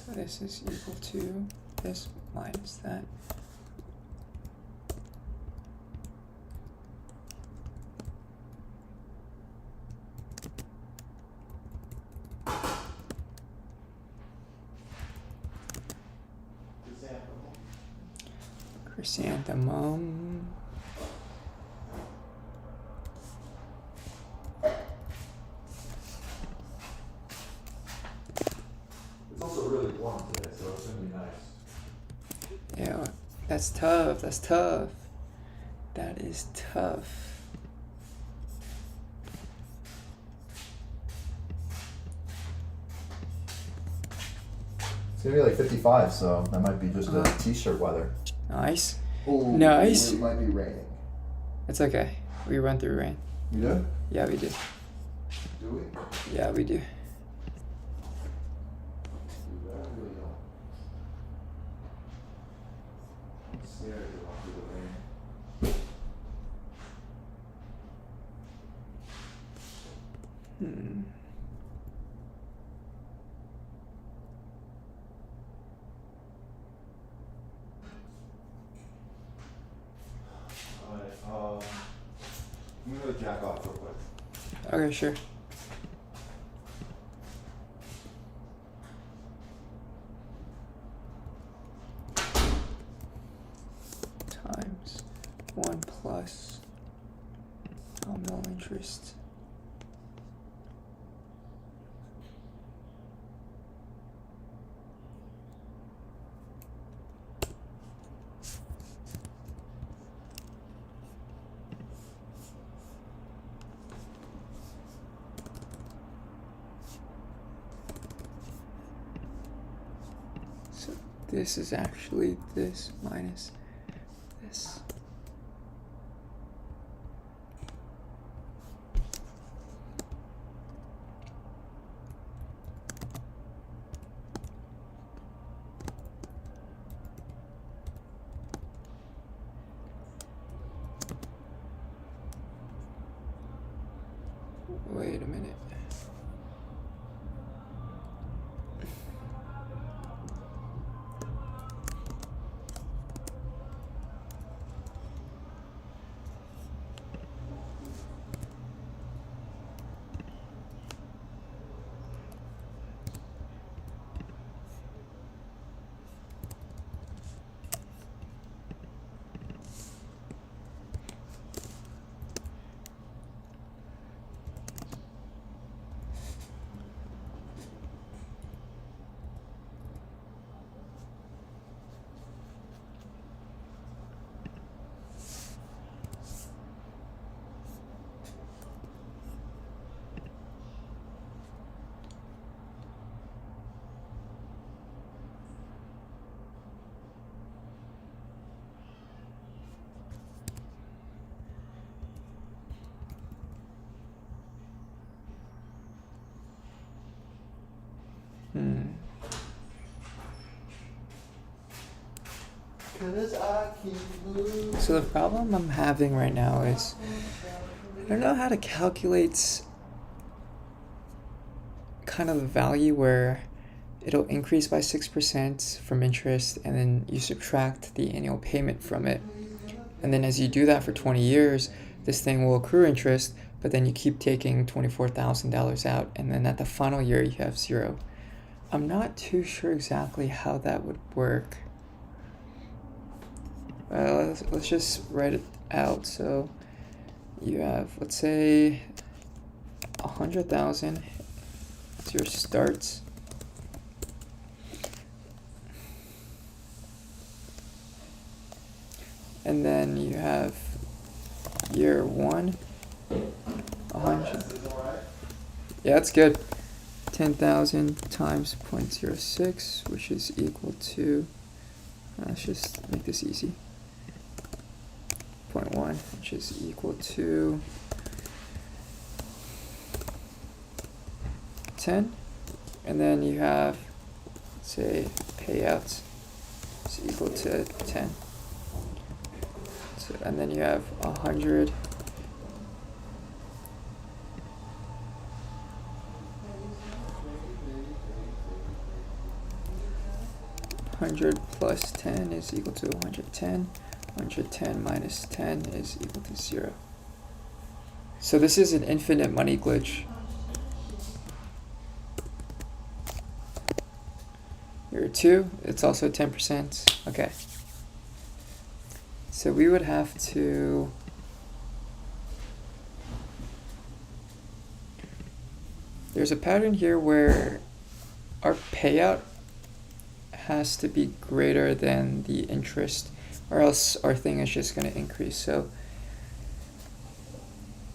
So this is equal to this minus that. Chrysanthemum. It's also really warm today, so it's gonna be nice. Yeah, that's tough. That's tough. That is tough. It's gonna be like 55, so that might be just Uh-huh. a t-shirt weather. Nice. Ooh, Nice. It might be raining. It's okay. We run through rain. You do? Yeah, we do. Do we? Yeah, we do. We really don't. I'm scared to walk through the rain. Hmm. Alright, I'm gonna jack off real quick. Okay, sure. Times 1 plus nominal interest. So this is actually this minus this. Wait a minute. So the problem I'm having right now is I don't know how to calculate kind of the value where it'll increase by 6% from interest and then you subtract the annual payment from it. And then as you do that for 20 years, this thing will accrue interest, but then you keep taking $24,000 out and then at the final year you have zero. I'm not too sure exactly how that would work. Let's just write it out. So you have, let's say, 100,000 is your starts. And then you have year 1, 100. Yeah, that's good. 10,000 times 0.06, which is equal to, let's just make this easy, 0.1, which is equal to 10. And then you have, say, payouts is equal to 10. So, and then you have 100. 100 plus 10 is equal to 110. 110 minus 10 is equal to 0. So this is an infinite money glitch. Here 2, it's also 10%. Okay. So we would have to there's a pattern here where our payout has to be greater than the interest, or else our thing is just going to increase. So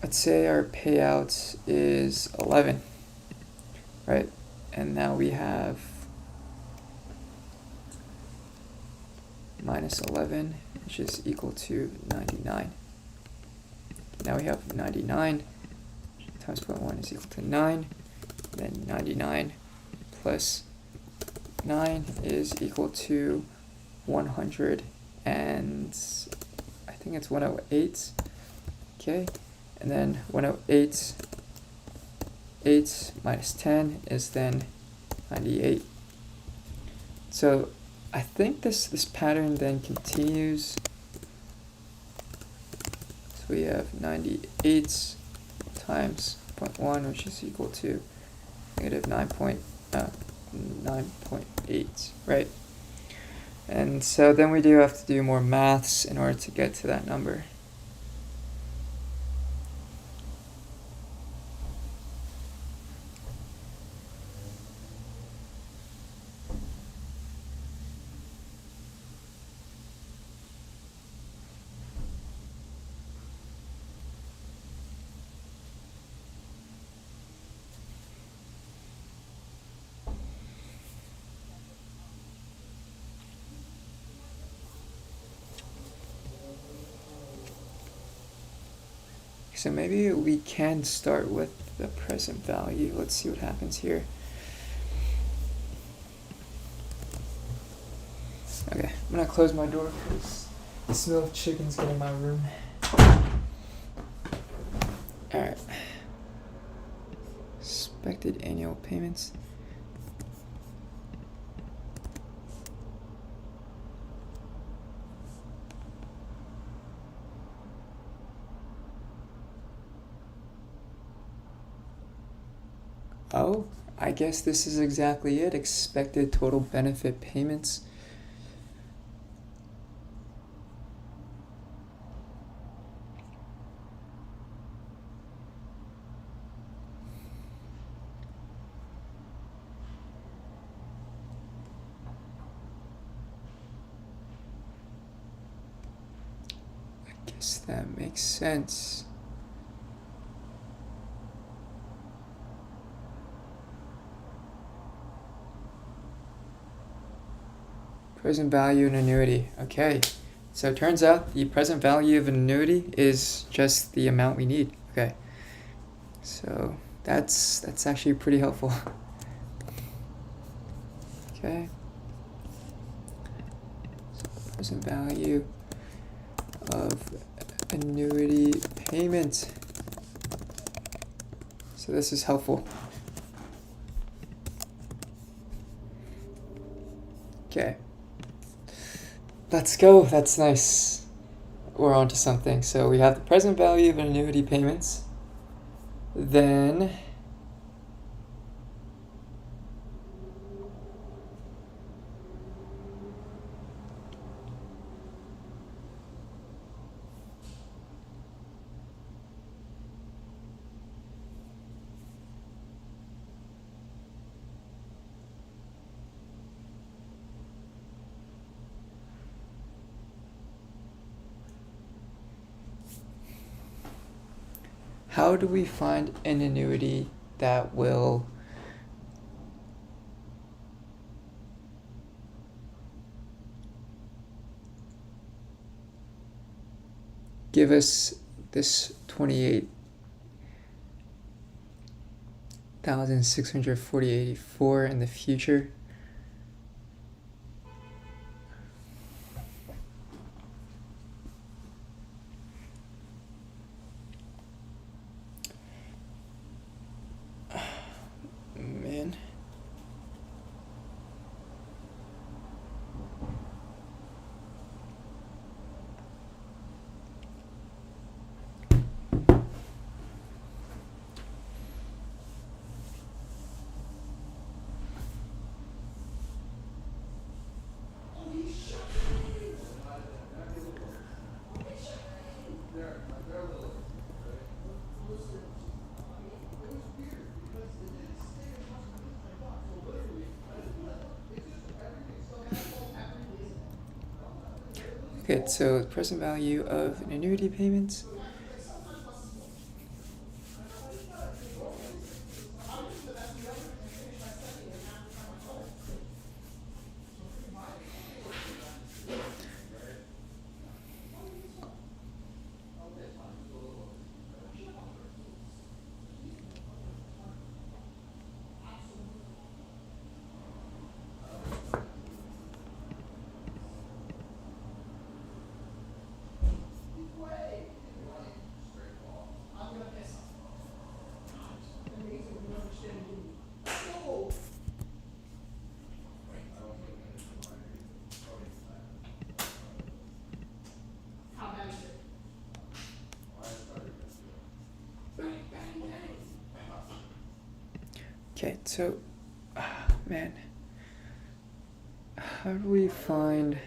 let's say our payout is 11, right? And now we have minus 11, which is equal to 99. Now we have 99 times 0.1 is equal to 9. Then 99 plus 9 is equal to 100, and I think it's 108. Okay, and then 108 8 minus 10 is then 98. So I think this pattern then continues. So we have 98 times 0.1, which is equal to negative 9.8, right? And so then we do have to do more maths in order to get to that number. So maybe we can start with the present value. Let's see what happens here. Okay, I'm gonna close my door because the smell of chicken's getting in my room. Alright. Expected annual payments. Oh, I guess this is exactly it. Expected total benefit payments. I guess that makes sense. Present value and annuity. Okay, so it turns out the present value of an annuity is just the amount we need. Okay, so that's actually pretty helpful. Okay, so present value of annuity payment. So this is helpful. Okay. Let's go. That's nice. We're on to something. So we have the present value of annuity payments. Then how do we find an annuity that will give us this 28,640.84 in the future? Man. Okay, so the present value of an annuity payments. Okay, so, man, how do we find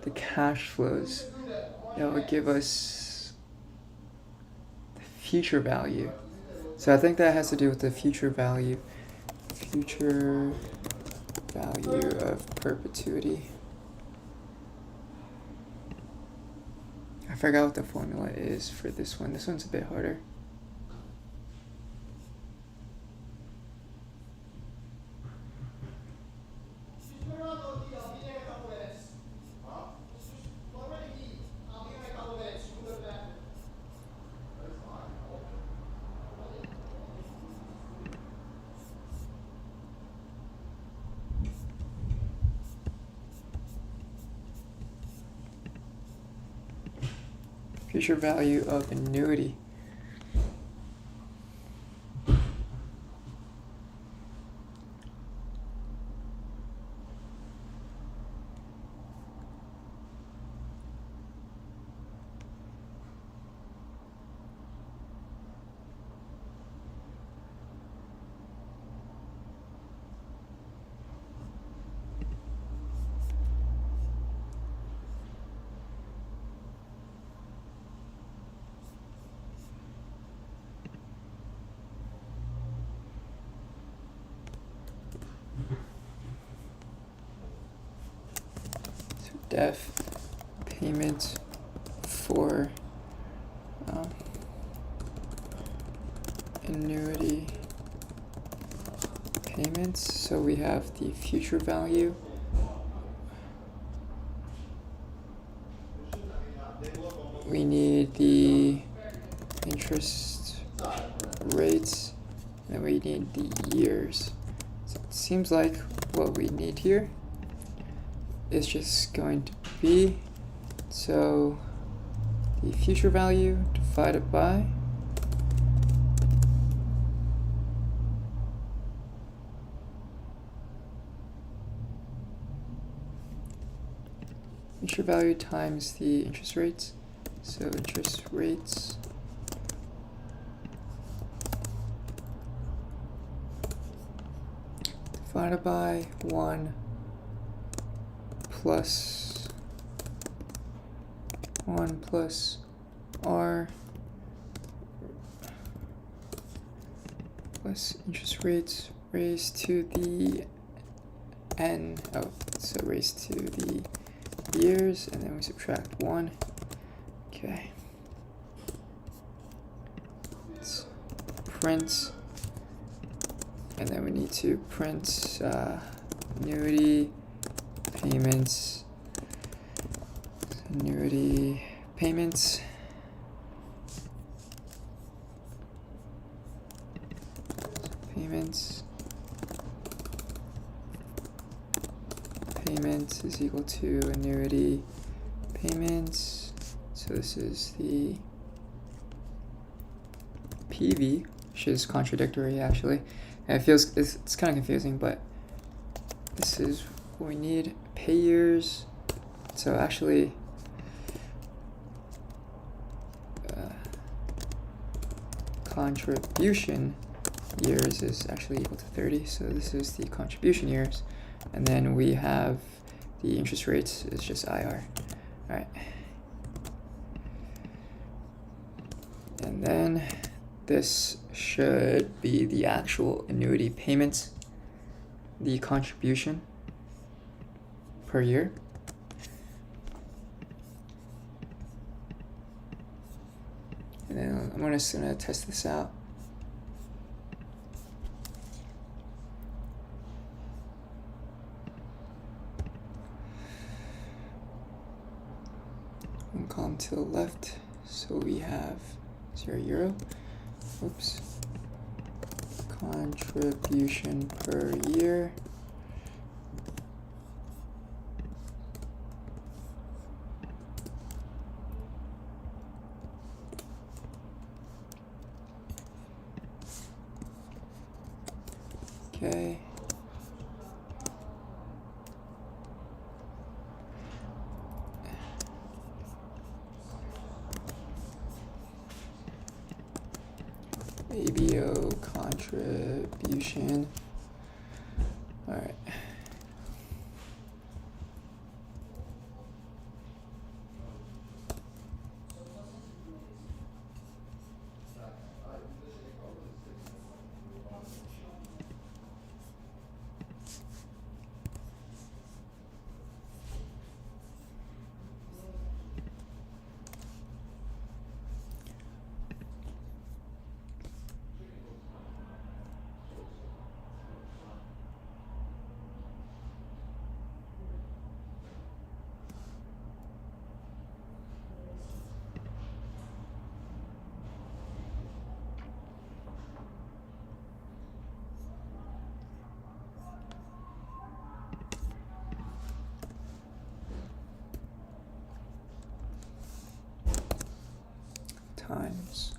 the cash flows that would give us the future value? So I think that has to do with the future value of perpetuity. I forgot what the formula is for this one. This one's a bit harder. Future value of annuity. Def payment for annuity payments. So we have the future value. We need the interest rates, and we need the years. So it seems like what we need here is just going to be, so the future value divided by future value times the interest rates. So interest rates divided by 1 plus R plus interest rates raised to the n, so raised to the years, and then we subtract 1. Okay. Let's print, and then we need to print annuity payments, payments is equal to annuity payments. So this is the PV, which is contradictory actually. And it's kind of confusing, but this is what we need. Pay years. So actually, contribution years is actually equal to 30. So this is the contribution years. And then we have the interest rates is just IR. All right. And then this should be the actual annuity payments, the contribution per year. And then I'm just gonna test this out. One column to the left, so we have €0. Oops. Contribution per year. Okay. ABO contribution. All right. Times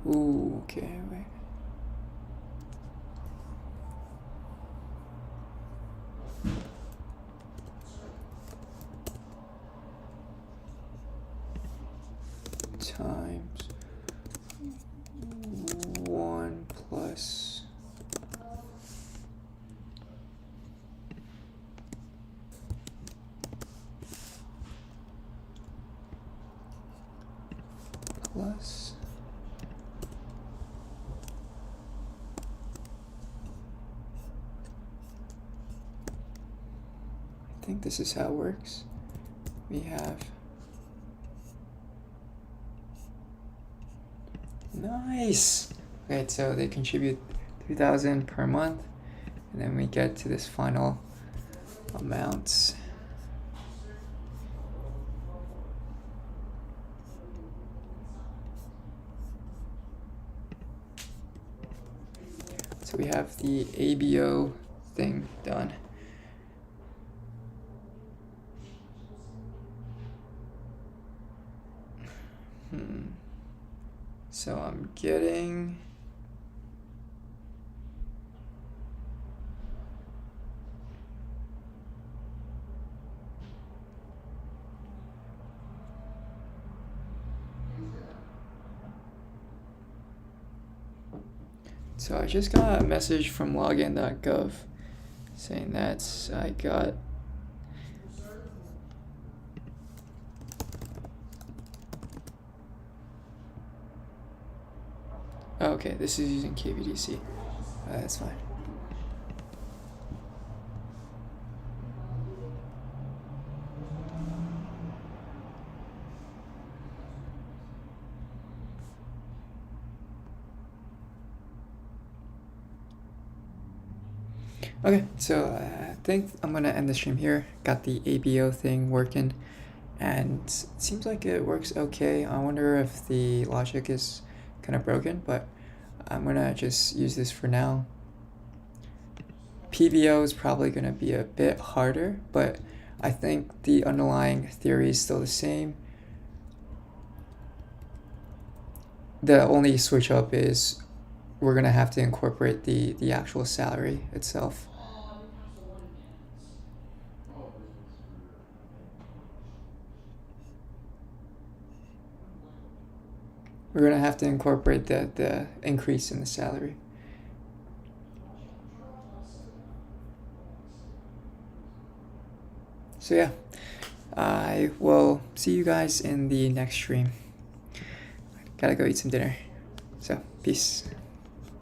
okay, wait. Times 1 plus plus I think this is how it works. We have nice. Okay, so they contribute 3,000 per month, and then we get to this final amount. So we have the ABO thing done. So I'm getting so I just got a message from login.gov saying that I got okay, this is using KVDC. That's fine. Okay, so I think I'm gonna end the stream here. Got the ABO thing working, and it seems like it works okay. I wonder if the logic is kind of broken, but I'm gonna just use this for now. PBO is probably gonna be a bit harder, but I think the underlying theory is still the same. The only switch up is we're gonna have to incorporate the actual salary itself. We're gonna have to incorporate the increase in the salary. So yeah, I will see you guys in the next stream. Gotta go eat some dinner. So peace.